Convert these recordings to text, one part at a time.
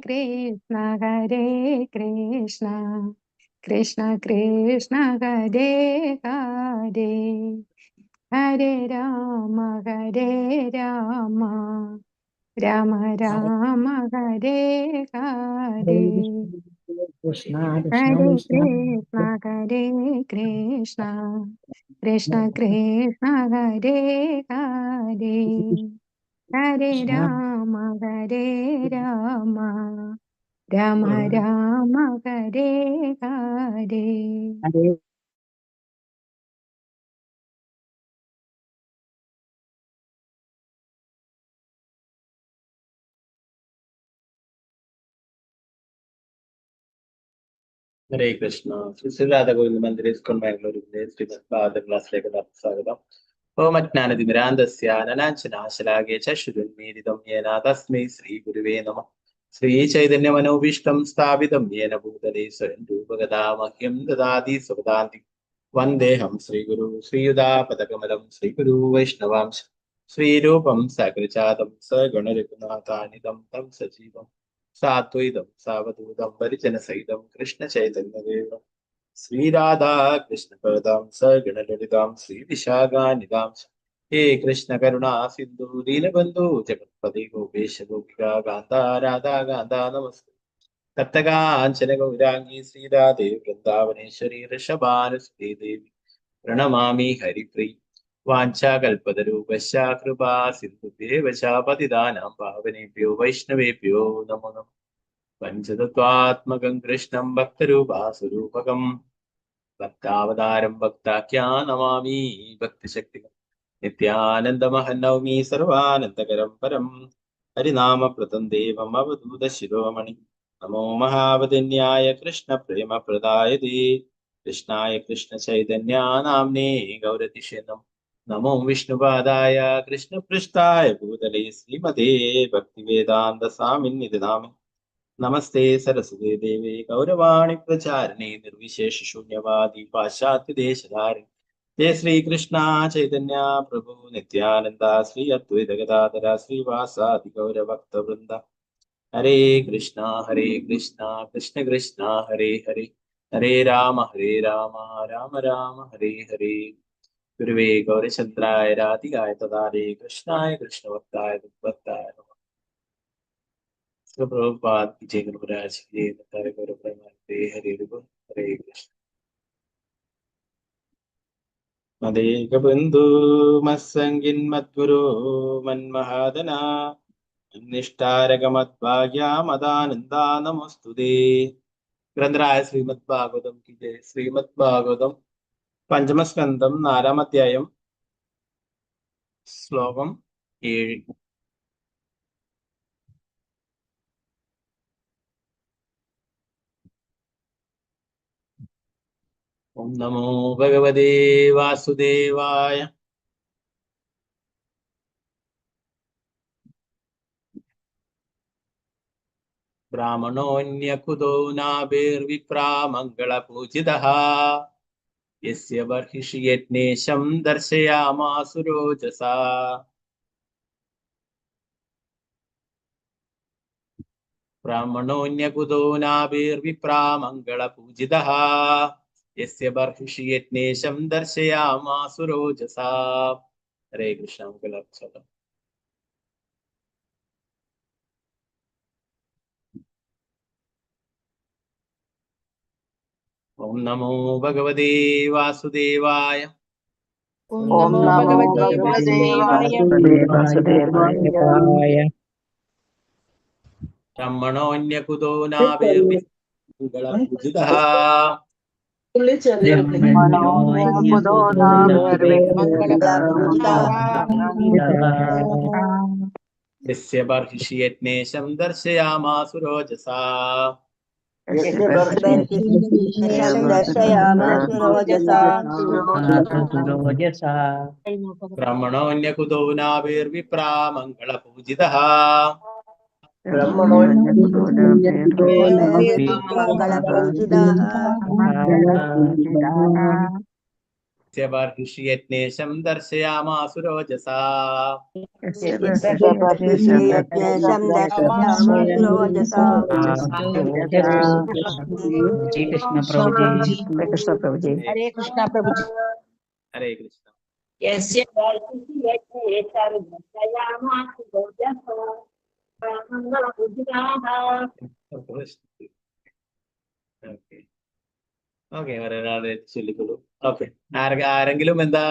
कृष्ण हरे कृष्ण कृष्ण कृष्ण हरे हरे हरे राम राम राम हरे हरे हरे कृष्ण कृष्ण कृष्ण हरे हरे हरे राम राम राम हरे हरे. ഹരേ കൃഷ്ണ. ശ്രീ രാധാ ഗോവിന്ദ മന്ദിര ഇസ്കോൺ ബാംഗ്ലൂരിന്റെ ശ്രീമദ് ഭാഗവത ക്ലാസ്സിലേക്ക് സ്വാഗതം. ഓമജ്ഞാനതിമിരാന്തസ്യ അനലാഞ്ചനാശലാകേ ചക്ഷുരുന്മീലിതം യേന തസ്മൈ ശ്രീ ഗുരുവേ നമഃ. ശ്രീ ചൈതന്യമനോഭീഷ്ടം സ്ഥാപിതം യേന ഭൂതലേ സ്വയം രൂപഗതാ മഹ്യം ദദാതി സ്വപദാന്തി. വന്ദേഹം ശ്രീഗുരു ശ്രീയുതാപദകമലം ശ്രീഗുരു വൈഷ്ണവാംശ ശ്രീരൂപം സകൃജാതം സഗുണരഘുനാഥാനിതം തം സജീവം സാത്വൈതം സാവധൂതം പരിജനസഹിതം കൃഷ്ണ ചൈതന്യദേവം ശ്രീരാധാ കൃഷ്ണപദം സഗണലളിതാം ശ്രീവിശാഖാനിതാം ഹേ കൃഷ്ണ കരുണാ സിന്ധു ദീനബന്ധു ജഗത്പതി ഗോപേശ ഗോപിക കാന്ത രാധാ കാന്ത നമസ്തേ. തപ്തകാഞ്ചന ഗൗരാംഗീ ശ്രീരാധേ വൃന്ദാവനേശ്വരി ഋഷഭാനുസുതേ ദേവി പ്രണമാമി ഹരിപ്രീ. വാഞ്ചാകൽപതരൂപശ്ച കൃപാ സിന്ധുഭ്യേവ ച പതിതാനാം പാവനേഭ്യോ വൈഷ്ണവേഭ്യോ നമോ നമഃ. പഞ്ചതത്വാത്മകം കൃഷ്ണം ഭക്തരൂപാസുരൂപകം ഭക്താവതാരം ഭക്താഖ്യാ നമാമി ഭക്തിശക്തികം. നിത്യാനന്ദമഹം നൗമി സർവാനന്ദകരം പരം ഹരിനാമപ്രദം ദേവം അവധൂത ശിരോമണി. നമോ മഹാവദന്യായ കൃഷ്ണ പ്രേമ പ്രദായതേ കൃഷ്ണായ കൃഷ്ണ ചൈതന്യ നാമ്നേ ഗൗരതിഷേ നമോ വിഷ്ണുപാദായ കൃഷ്ണപൃഷ്ഠായ ഭൂതലേ ശ്രീമതേ ഭക്തിവേദാന്ത സ്വാമിന്നിതി നാമേ. നമസ്തേ സരസ്വതേ ദേവേ ഗൗരവാണി പ്രചാരിണേ നിർവിശേഷ ശൂന്യവാദി പാശ്ചാത്യദേശധാരിണി. ജയ ശ്രീകൃഷ്ണ ചൈതന്യ പ്രഭു നിത്യാനന്ദ ശ്രീ അദ്വൈത ഗദാധര ശ്രീവാസാദി ഗൗരഭക്തവൃന്ദ. ഹരേ കൃഷ്ണ കൃഷ്ണ കൃഷ്ണ ഹരേ ഹരേ ഹരേ രാമ രാമ രാമ ഹരേ ഹരേ. ഗുരുവേ ഗൗരചന്ദ്രായ രാധികായ തദാരേ കൃഷ്ണായ കൃഷ്ണഭക്തായ ഭക്തായ നമഃ. പ്രഭുപാദ് വിജയ ഗുരുരാജ് ഗൗരപ്രമാനത്തെ ഹരേ ഹരേ കൃഷ്ണ. മദേക ബന്ധു മത്സംഗിൻ മദ്ഗുരു മന്മഹാദന നിഷ്ഠാരകമദ്ഭാഗ്യാമദാനന്ദ നമസ്തുതേ. ഗ്രന്ഥരായ ശ്രീമദ് ഭാഗവതം കി ജയ. ശ്രീമദ് ഭാഗവതം പഞ്ചമസ്കന്ധം 4-ാം അധ്യായം ശ്ലോകം 7. ഓം നമോ ഭഗവതേ വാസുദേവായ. ബ്രാഹ്മണോന്യകുതോ നാഭിർവിപ്രാ മംഗളപൂജിതഃ യസ്യ ബർഹിഷി യജ്ഞേശം ദർശയാമാസുരോജസാ. ബ്രാഹ്മണോന്യകുതോ നാഭിർവിപ്രാ മംഗളപൂജിതഃ യസ്യ ബർഹിഷി യജ്ഞേശം ദർശയാമാസുരോജസാ. ഹരേ കൃഷ്ണ. മംഗളാക്ഷരം. ഓം നമോ ഭഗവതേ വാസുദേവായ. ഓം നമോ ഭഗവതേ വാസുദേവായ. ബ്രഹ്മണോന്യകുതോ നാഭിർവിമംഗളപൂജിതഃ യസ്യ ബർഹിഷി യജ്ഞേശം ദർശയാമാസുരോജസാ. ബ്രഹ്മണോന്യകുതോ നാഭിർവിപ്രാ മംഗളപൂജിതഃ യസ്യ ബർഹിഷി യജ്ഞേശം ദർശയാമാസുരോജസാ. യജ്ഞേശം ദർശയാമാസുരോജസാ. ജയ കൃഷ്ണ പ്രഭുജി. കൃഷ്ണ പ്രഭുജി. ഹരേ കൃഷ്ണ പ്രഭുജി. ഹരേ കൃഷ്ണ. യസ്യ ബർഹിഷി യജ്ഞേശം ദർശയാമാസുരോജസാ മംഗളപൂജിതാഃ. ഓക്കെ ഒരാളെ ചൊല്ലിക്കോളൂ. ഓക്കെ, ആരെങ്കിലും എന്താ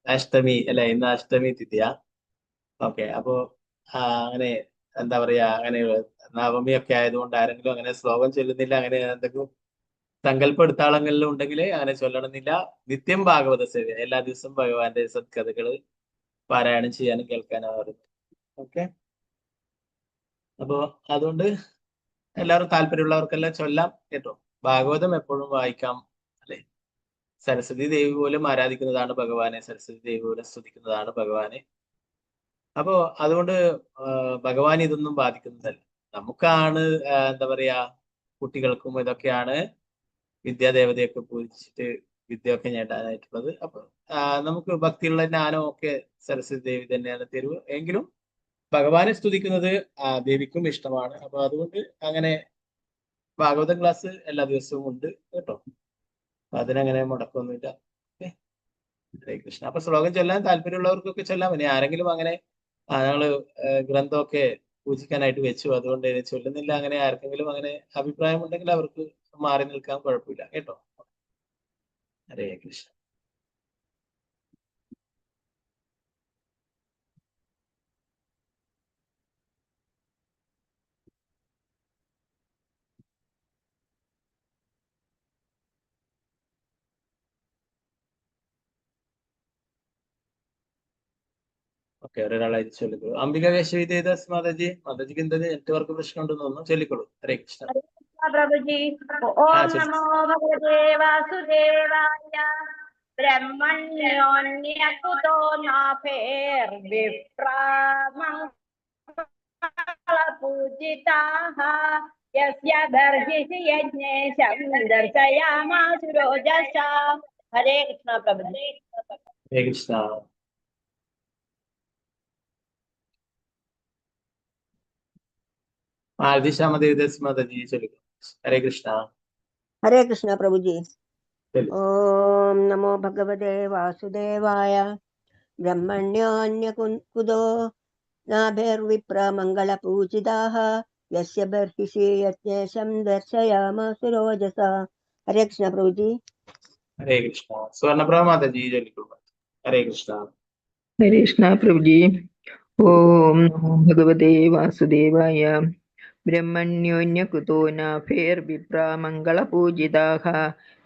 അഷ്ടമി അല്ലെ, ഇന്ന് അഷ്ടമി തിഥിയ. ഓക്കെ, അപ്പോ അങ്ങനെ എന്താ പറയാ, അങ്ങനെ നവമിയൊക്കെ ആയതുകൊണ്ട് ആരെങ്കിലും അങ്ങനെ ശ്ലോകം ചൊല്ലുന്നില്ല, അങ്ങനെ എന്തെങ്കിലും സങ്കല്പം എടുത്താളെങ്കിലും ഉണ്ടെങ്കിൽ അങ്ങനെ ചൊല്ലണമെന്നില്ല. നിത്യം ഭാഗവത സേവ, എല്ലാ ദിവസവും ഭഗവാന്റെ സത്കഥകള് പാരായണം ചെയ്യാനും കേൾക്കാനും വരുന്നത്. ഓക്കെ, അപ്പോ അതുകൊണ്ട് എല്ലാവരും താല്പര്യമുള്ളവർക്കെല്ലാം ചൊല്ലാം കേട്ടോ. ഭാഗവതം എപ്പോഴും വായിക്കാം അല്ലെ. സരസ്വതി ദേവി പോലും ആരാധിക്കുന്നതാണ് ഭഗവാനെ, സരസ്വതി ദേവി പോലും സ്തുതിക്കുന്നതാണ് ഭഗവാനെ. അപ്പോ അതുകൊണ്ട് ഭഗവാൻ ഇതൊന്നും ബാധിക്കുന്നതല്ല. നമുക്കാണ് എന്താ പറയാ, കുട്ടികൾക്കും ഇതൊക്കെയാണ് വിദ്യാദേവതയൊക്കെ പൂജിച്ചിട്ട് വിദ്യയൊക്കെ നേടാനായിട്ടുള്ളത്. അപ്പൊ നമുക്ക് ഭക്തിയുള്ള ജ്ഞാനം ഒക്കെ സരസ്വതി ദേവി തന്നെയാണ് തരുവ്. എങ്കിലും ഭഗവാനെ സ്തുതിക്കുന്നത് ദേവിക്കും ഇഷ്ടമാണ്. അപ്പൊ അതുകൊണ്ട് അങ്ങനെ ഭാഗവത ക്ലാസ് എല്ലാ ദിവസവും ഉണ്ട് കേട്ടോ. അതിനങ്ങനെ മുടക്കൊന്നുമില്ല. ഹരേ കൃഷ്ണ. അപ്പൊ ശ്ലോകം ചൊല്ലാൻ താല്പര്യമുള്ളവർക്കൊക്കെ ചൊല്ലാം. ഇനി ആരെങ്കിലും അങ്ങനെ ഞങ്ങള് ഗ്രന്ഥമൊക്കെ പൂജിക്കാനായിട്ട് വെച്ചു, അതുകൊണ്ട് ചൊല്ലുന്നില്ല, അങ്ങനെ ആർക്കെങ്കിലും അങ്ങനെ അഭിപ്രായം ഉണ്ടെങ്കിൽ അവർക്ക് മാറി നിൽക്കാൻ കുഴപ്പമില്ല കേട്ടോ. ഹരേ കൃഷ്ണ. ഓക്കെ, ഒരാളായി ചൊല്ലിക്കോളൂ. അംബിക വേശ്വദേദാസ് മാതാജി. മാതാജിക്ക് എന്താ നെറ്റ്വർക്ക് പ്രശ്നം ഉണ്ടെന്ന് തോന്നുന്നു. ചൊല്ലിക്കോളൂ. ഹരേ കൃഷ്ണ. പ്രഭുജി. ഓം നമോ ഭഗവതേ വാസുദേവായ. ബ്രഹ്മണ്യോന്യകുതോ നാഭേർവിപ്രാമംഗളപൂജിതാഃ യസ്യ ബർഹിഷി യജ്ഞേശം ദർശയാമാസുരോജസാ. ഹരേ കൃഷ്ണ പ്രഭുജി. ഹരേ കൃഷ്ണ. ആരതി ശ്യാമദേവദാസ് മാതാജി ചൊല്ലിക്കോളൂ. ഹരേ കൃഷ്ണ. ഹരേ കൃഷ്ണ പ്രഭുജി. ചൊല്ലു. ഓം നമോ ഭഗവതേ വാസുദേവായ. ബ്രഹ്മണ്യോന്യകുതോ നാഭേർവിപ്രമംഗളപൂജിതാഃ യസ്യ ബർഹിഷി യജ്ഞേശം ദർശയാമാസുരോജസാ. ഹരേ കൃഷ്ണ പ്രഭുജി. ഹരേ കൃഷ്ണ. സ്വർണപ്രഭ മാതാജി ചൊല്ലിക്കോളൂ. ഹരേ കൃഷ്ണ. ഹരേ കൃഷ്ണ പ്രഭുജി. ഓം നമോ ഭഗവതേ വാസുദേവായ. ബ്രഹ്മണ്യോന്യകുതോ നാഭേർവിപ്രാമംഗളപൂജിതാഃ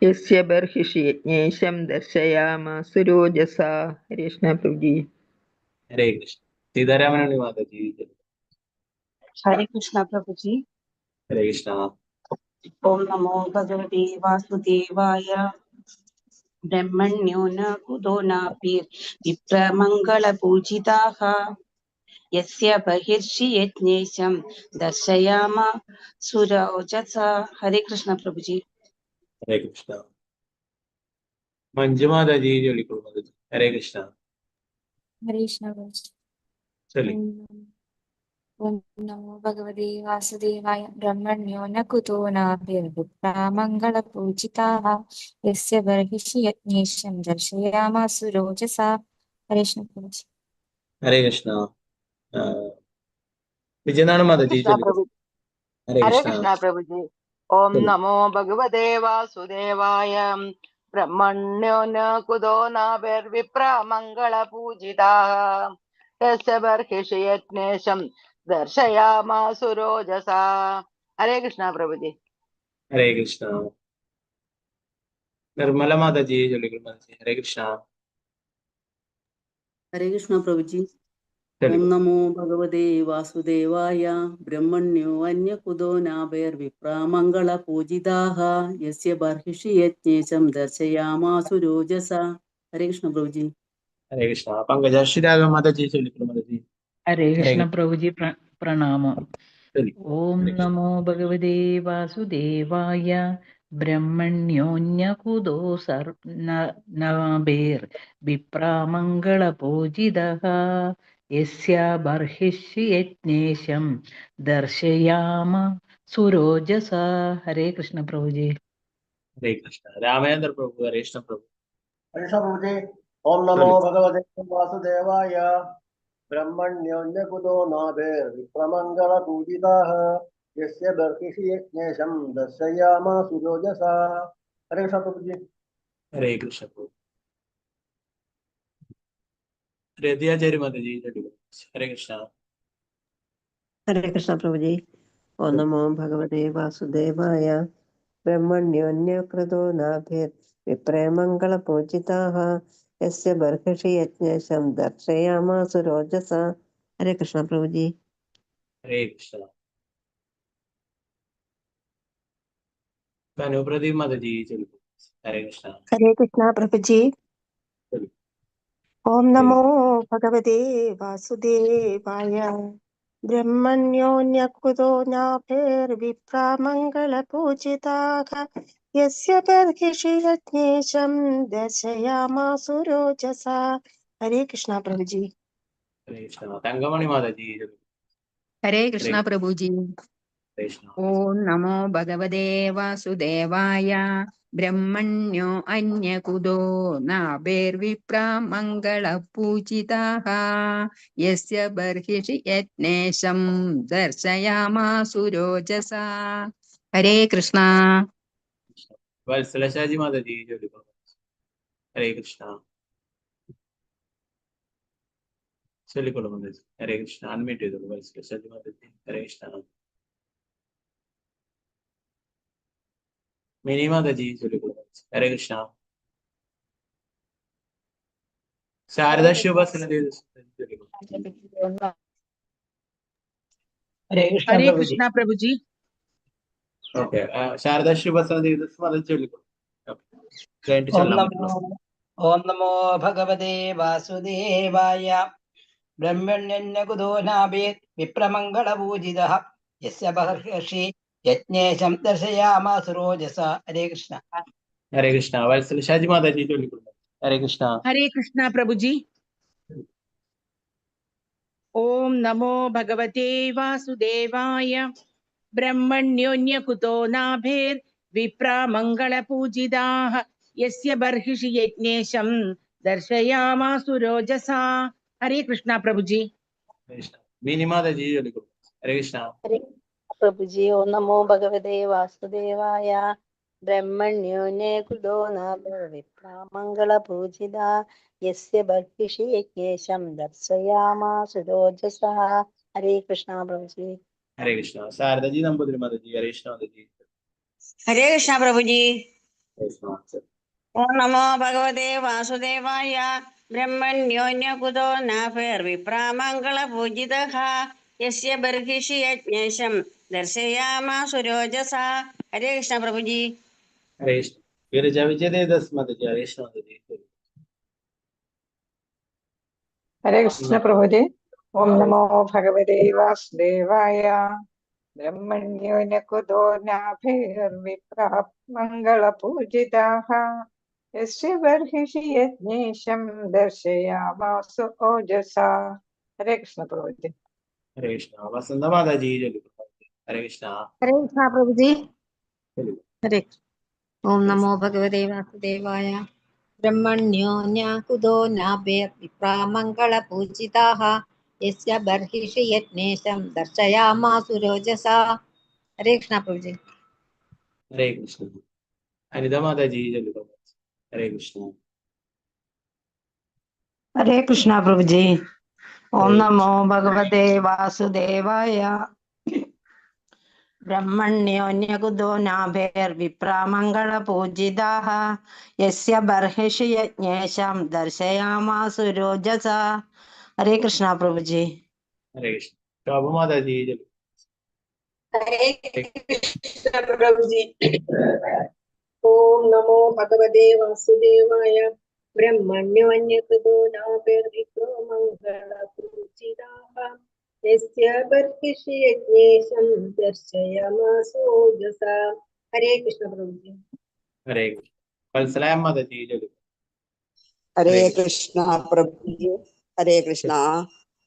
യസ്യ ബർഹിഷി യജ്ഞേശം ദർശയാമാസുരോജസാ. ഹരേ കൃഷ്ണ പ്രഭുജി. ഹരേ കൃഷ്ണ. സീതാരാമനുണ്ണി മാതാജി ചൊല്ലിക്കോളൂ. ഹരേ കൃഷ്ണ പ്രഭുജി. ഹരേ കൃഷ്ണ. ഓം നമോ ഭഗവതേ വാസുദേവായ. ബ്രഹ്മണ്യോ ന കുതോ നാഭീർ വിപ്രമംഗളപൂജിതാഃ യസ്യ ബഹിർഷി യജ്ഞേശം ദർശയാമാസുരോജസാ. ഹരേ കൃഷ്ണ പ്രഭുജി. ഹരേ കൃഷ്ണ. മഞ്ജു മാതാജി ചൊല്ലിക്കോളൂ മാതാജി. ഹരേ കൃഷ്ണ. ഹരേ കൃഷ്ണ പ്രഭുജി. ചൊല്ലി. ഓം നമോ ഭഗവതേ വാസുദേവായ. ബ്രഹ്മണ്യോ ന കുതോ നാഭേർവിപ്രാമംഗളപൂജിതാഃ യസ്യ ബർഹിഷി യജ്ഞേശം ദർശയാമാസുരോജസാ. ഹരേ കൃഷ്ണ പ്രഭുജി. ഹരേ കൃഷ്ണ. വിജയനാണ് മാതാജി ചൊല്ലിക്കോളൂ. ഹരേ ഹരേ കൃഷ്ണ. കൃഷ്ണ പ്രഭുജി. ഓം നമോ ഭഗവതേ വാസുദേവായ. ബ്രഹ്മണ്യോ ന കുതോ നാഭേർവിപ്രമംഗളപൂജിതാഃ യസ്യ ബർഹിഷി യജ്ഞേശം ദർശയാമാസുരോജസാ. ഹരേ കൃഷ്ണ പ്രഭുജി. ഹരേ കൃഷ്ണ. നിർമ്മല മാതാജി ചൊല്ലിക്കോളൂ മാതാജി. ഹരേ കൃഷ്ണ. ഹരേ കൃഷ്ണ പ്രഭുജി. ഓം ചൊല്ലിക്കോളൂ. നമോ ഭഗവതേ വാസുദേവായ. ബ്രഹ്മണ്യോ അന്യകുതോ നാഭേർവിപ്രാമംഗളപൂജിതാഃ യസ്യ ബർഹിഷി യജ്ഞേശം ദർശയാമാസുരോജസാ. ഹരേ കൃഷ്ണ പ്രഭുജി. ഹരേ കൃഷ്ണ. പങ്കജാക്ഷിരാഗ മാതാജി ചൊല്ലിക്കോളൂ മാതാജി. ഹരേ കൃഷ്ണ പ്രഭുജി. പ്രണാമം. ചൊല്ലി. ഓം നമോ ഭഗവതേ വാസുദേവായ. ബ്രഹ്മണ്യോന്യകുതോ നാഭേർവിപ്രാമംഗളപൂജിതഃ യസ്യ ബർഹിഷി യജ്ഞേശം ദർശയാമ സുരോജസ. ഹരേ കൃഷ്ണ പ്രഭുജി. ഹരേ കൃഷ്ണ. രാമേന്ദ്ര പ്രഭു, ഹരേ കൃഷ്ണ പ്രഭു. കൃഷ്ണ പ്രഭുജി. ഓം നമോ ഭഗവതേ വാസുദേവായ. ബ്രഹ്മണ്യോന്യകുതോ നാഭേർവിപ്രമംഗള പൂജിതാഃ യസ്യ ബർഹിഷി യജ്ഞേശം ദർശയാമ സുരോജസ. ഹരേ കൃഷ്ണ പ്രഭുജി. ഹരേ കൃഷ്ണ പ്രഭു. രതിയാചാര്യ മാതാജി, ഹരേ കൃഷ്ണ. ഹരേ കൃഷ്ണ പ്രഭുജി. ഓം നമോ ഭഗവതേ വാസുദേവായ. ബ്രഹ്മണ്യോന്യകൃതോ നാഭിർ വിപ്രമംഗള പൂജിതാഃ യസ്യ ബർഹിഷി യജ്ഞേശം ദർശയാമ സുരോജസ. ഹരേ കൃഷ്ണ പ്രഭുജി. ഹരേ കൃഷ്ണ. അനുപ്രദീപ് മാതാജി, ഹരേ കൃഷ്ണ. ഹരേ കൃഷ്ണ പ്രഭുജി. ഓം നമോ ഭഗവതേ വാസുദേവായ. ബ്രഹ്മണ്യോന്യകൃതോ നാഭിർവിപ്രമംഗള പൂജിതാഃ യസ്യ ബർഹിഷി യജ്ഞേശം ദർശയാമ സുരോജസ. ഹരേ കൃഷ്ണ പ്രഭുജി. ഹരേ കൃഷ്ണ. തങ്കമണി മാതാജി, ഹരേ കൃഷ്ണ പ്രഭുജി. കൃഷ്ണ. ഓം നമോ ഭഗവതേ വാസുദേവായ. ബ്രഹ്മണ്യോ അന്യകുതോ നാഭേർവിപ്രമംഗളപൂജിതാഃ യസ്യ ബർഹിഷി യജ്ഞേശം ദർശയാമാ സുരോജസ. ഹരേ കൃഷ്ണ. വത്സലശാജി മാതാജി, ഹരേ കൃഷ്ണ. ചൊല്ലിക്കൊള്ളു മാതാജി. ഹരേ കൃഷ്ണ. അൺമ്യൂട്ട് ചെയ്തോളൂ വത്സലശാജി മാതാജി. ഹരേ കൃഷ്ണ. മിനി മാതാജി, ചൊല്ലിക്കൊള്ളു. ഹരേ കൃഷ്ണ. ശാരദ ശുഭാസന ഹരേ കൃഷ്ണ പ്രഭുജി. ഓക്കെ. ശാരദ ശുഭാസന ദിവസം അത് ചൊല്ലിക്കൊള്ളു. ഓം നമോ ഭഗവതേ വാസുദേവായ. ബ്രഹ്മണ്യകുതോ നാഭേത് വിപ്രമംഗളപൂജിതഃ യസ്യ ബർഹിഷി യജ്ഞേശം ദർശയാമ സുരോജസ. ഹരേ കൃഷ്ണ. ഹരേ കൃഷ്ണ. വത്സലശാജി മാതാജി, ചൊല്ലിക്കൊള്ളു. ഹരേ കൃഷ്ണ. ഹരേ കൃഷ്ണ പ്രഭുജി. ഓം നമോ ഭഗവതേ വാസുദേവായ. ബ്രഹ്മണ്യോന്യകുതോ നാഭേർ വിപ്രമംഗളപൂജിതാഃ യസ്യ ബർഹിഷി യജ്ഞേശം ദർശയാമ സുരോജസ. ഹരേ കൃഷ്ണ പ്രഭുജി. മിനി മാതാജി, ചൊല്ലിക്കൊള്ളു. ഹരേ കൃഷ്ണ. പ്രഭുജി. ഓം നമോ ഭഗവതേ വാസുദേവായ. ബ്രഹ്മണ്യോന്യകുതോ നാഭേർവിപ്രമംഗള പൂജിത യസ്യ ബർഹിഷി യജ്ഞേശം ദർശയാമ സുരോജസ. ഹരേ കൃഷ്ണ പ്രഭുജി. ഹരേ കൃഷ്ണ. ശാരദജി നമ്പൂതിരി മാതാജി, ഹരേ കൃഷ്ണ മാതാജി. ഹരേ കൃഷ്ണ പ്രഭുജി. ഹരേ കൃഷ്ണ. ഓം നമോ ഭഗവതേ വാസുദേവായ. ബ്രഹ്മണ്യോന്യകുതോ നാഭേർവിപ്രമംഗള പൂജിതഃ യസ്യ ബർഹിഷി യജ്ഞേശം ദർശയാമ സുരോജസ. ഹരേ കൃഷ്ണ പ്രഭുജി. ഹരേ കൃഷ്ണ. ഗിരിജ വിജയദേവദാസ് മാതാജി, ഹരേ കൃഷ്ണ മാതാജി. ഹരേ കൃഷ്ണ പ്രഭുജി. ഓം നമോ ഭഗവതേ വാസുദേവായ. ബ്രഹ്മണ്യോന്യകുതോ നാഭേർവിപ്രമംഗളപൂജിതാഃ യസ്യ ബർഹിഷി യജ്ഞേശം ദർശയാമ സുരോജസ. ഹരേ കൃഷ്ണ പ്രഭുജി. ഹരേ കൃഷ്ണ. വസന്ത മാതാജി, ചൊല്ലിക്കൊള്ളു. ഹരേ കൃഷ്ണ. ഹരേ കൃഷ്ണ പ്രഭുജി. ചൊല്ലിക്കൊള്ളു. ഹരേ ഓം നമോ ഭഗവതേ വാസുദേവായ. ബ്രഹ്മണ്യോന്യകുതോ നാഭേർവിപ്രമംഗളപൂജിതാഃ യസ്യ ബർഹിഷി യജ്ഞേശം ദർശയാമാ സുരോജസ. ഹരേ കൃഷ്ണ പ്രഭുജി. ഹരേ കൃഷ്ണ. അനിത മാതാജി, ചൊല്ലിക്കൊള്ളു. ഹരേ കൃഷ്ണ. ഹരേ കൃഷ്ണ പ്രഭുജി. ഓം നമോ ഭഗവതേ വാസുദേവായ. ബ്രഹ്മണ്യോന്യകുതോ നാഭേർവിപ്രമംഗളപൂജിതാഃ യസ്യ ബർഹിഷി യജ്ഞേശം ദർശയാമ സുരോജസ. ഹരേ കൃഷ്ണ പ്രഭുജി. ഹരേ കൃഷ്ണ. ശോഭ മാതാജി, ചൊല്ലിക്കൊള്ളു. ഹരേ കൃഷ്ണ പ്രഭുജി. ഓം നമോ ഭഗവതേ വാസുദേവായ. ബ്രഹ്മണ്യോന്യകുതോ നാഭേർവിപ്രമംഗള പൂജിതാഃ യസ്യ ബർഹിഷി യജ്ഞേശം ദർശയാമ സുരോജസ. ഹരേ കൃഷ്ണ പ്രഭുജി. ഹരേ കൃഷ്ണ. വത്സലായ മാതാജി ചൊല്ലുക. ഹരേ കൃഷ്ണ പ്രഭുജി. ഹരേ കൃഷ്ണ.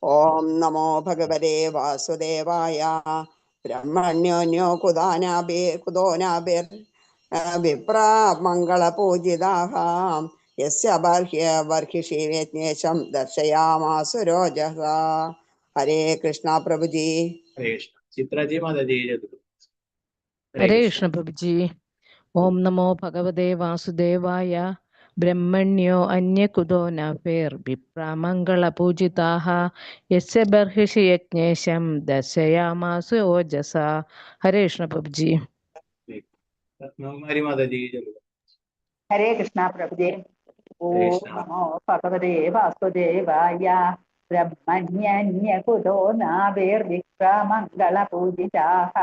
ഓം നമോ ഭഗവതേ വാസുദേവായ. ബ്രഹ്മണ്യോന്യോ കുതോനാഭിർ വിപ്ര മംഗളപൂജിതാഃ യസ്യ ബർഹിഷി യജ്ഞേശം ദർശയാമാസു രോജസ. ഹരേ കൃഷ്ണ പ്രഭുജി. ഹരേ കൃഷ്ണ. ചിത്രജി മാതാജി ചൊല്ലുക. ഹരേ കൃഷ്ണ പ്രഭുജി. ഓം നമോ ഭഗവതേ വാസുദേവായ. ബ്രഹ്മണ്യോ അന്യകുതോ നഫേർ വിപ്രമംഗളപൂജിതാഃ യസ്യ ബർഹിഷി യജ്ഞേശം ദർശയാമാസു ഓജസ. ഹരേ കൃഷ്ണ പ്രഭുജി. രത്നകുമാരി മാതാജി ചൊല്ലുക. ഹരേ കൃഷ്ണ പ്രഭുജേ. ഹരേ ഓം കൃഷ്ണ. നമോ ഭഗവതേ വാസുദേവായ. ബ്രഹ്മണ്യന്യകുതോ നാഭിർവിക്രമംഗളപൂജിതാഃ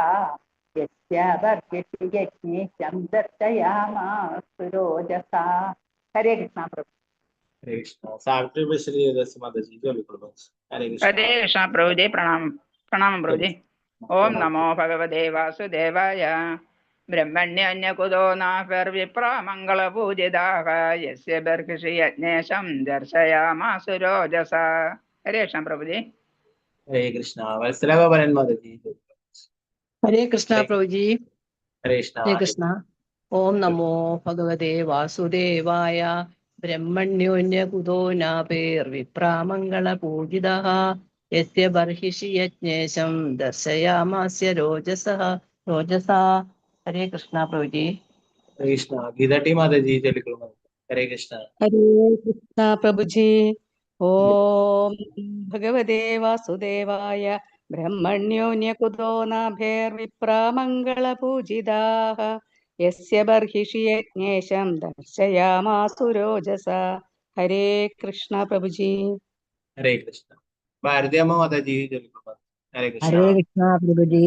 യസ്യ ബർഹിഷി യജ്ഞേശം ദർശയാമാസു രോജസാ. ഹരേ കൃഷ്ണ പ്രഭു. ഹരേ കൃഷ്ണ. സാവിത്രി ബശ്രീ ദേവദാസി മാതാജി ചൊല്ലിക്കൊള്ളുക. ഹരേ കൃഷ്ണ. ഹരേ കൃഷ്ണ പ്രഭുജി. പ്രണാമം പ്രഭുജി. ഓം നമോ ഭഗവതേ വാസുദേവായ. ബ്രഹ്മണ്യന്യകുതോ നാഭിർവിപ്രമംഗളപൂജിതാഃ യസ്യ ബർഹിഷി യജ്ഞേശം ദർശയാമാസു രോജസ. ഹരേ കൃഷ്ണ പ്രഭുജി. ഹരേ കൃഷ്ണ. വത്സലഗോപരൻ മാതാജി ചൊല്ലുക. ഹരേ കൃഷ്ണ പ്രഭുജി. ഹരേ കൃഷ്ണ. ഹരേ കൃഷ്ണ. ഓം നമോ ഭഗവതേ വാസുദേവായ. ബ്രഹ്മണ്യോന്യകുതോ നാഭിർവിപ്രമംഗളപൂജിതഃ യസ്യ ബർഹിഷി യജ്ഞേശം ദർശയാമാസ്യ രോജസാ. ഹരേ കൃഷ്ണ പ്രഭുജി. ഹരേ കൃഷ്ണ. ഗീതാട്ടി മാതാജി ചൊല്ലിക്കൊള്ളുക. ഹരേ കൃഷ്ണ. ഹരേ കൃഷ്ണ പ്രഭുജി. ഓം ഭഗവതേ വാസുദേവായ. ബ്രഹ്മണ്യോന്യകുതോ നാഭിർവിപ്രമംഗളപൂജിതാഃ യസ്യ ബർഹിഷി യജ്ഞേശം ദർശയാമാസു രോജസ. ഹരേ കൃഷ്ണ പ്രഭുജി. ഹരേ കൃഷ്ണ. ഭാരതിയമ്മ മാതാജി ചൊല്ലിക്കൊള്ളുക. ഹരേ കൃഷ്ണ. ഹരേ കൃഷ്ണ പ്രഭുജി.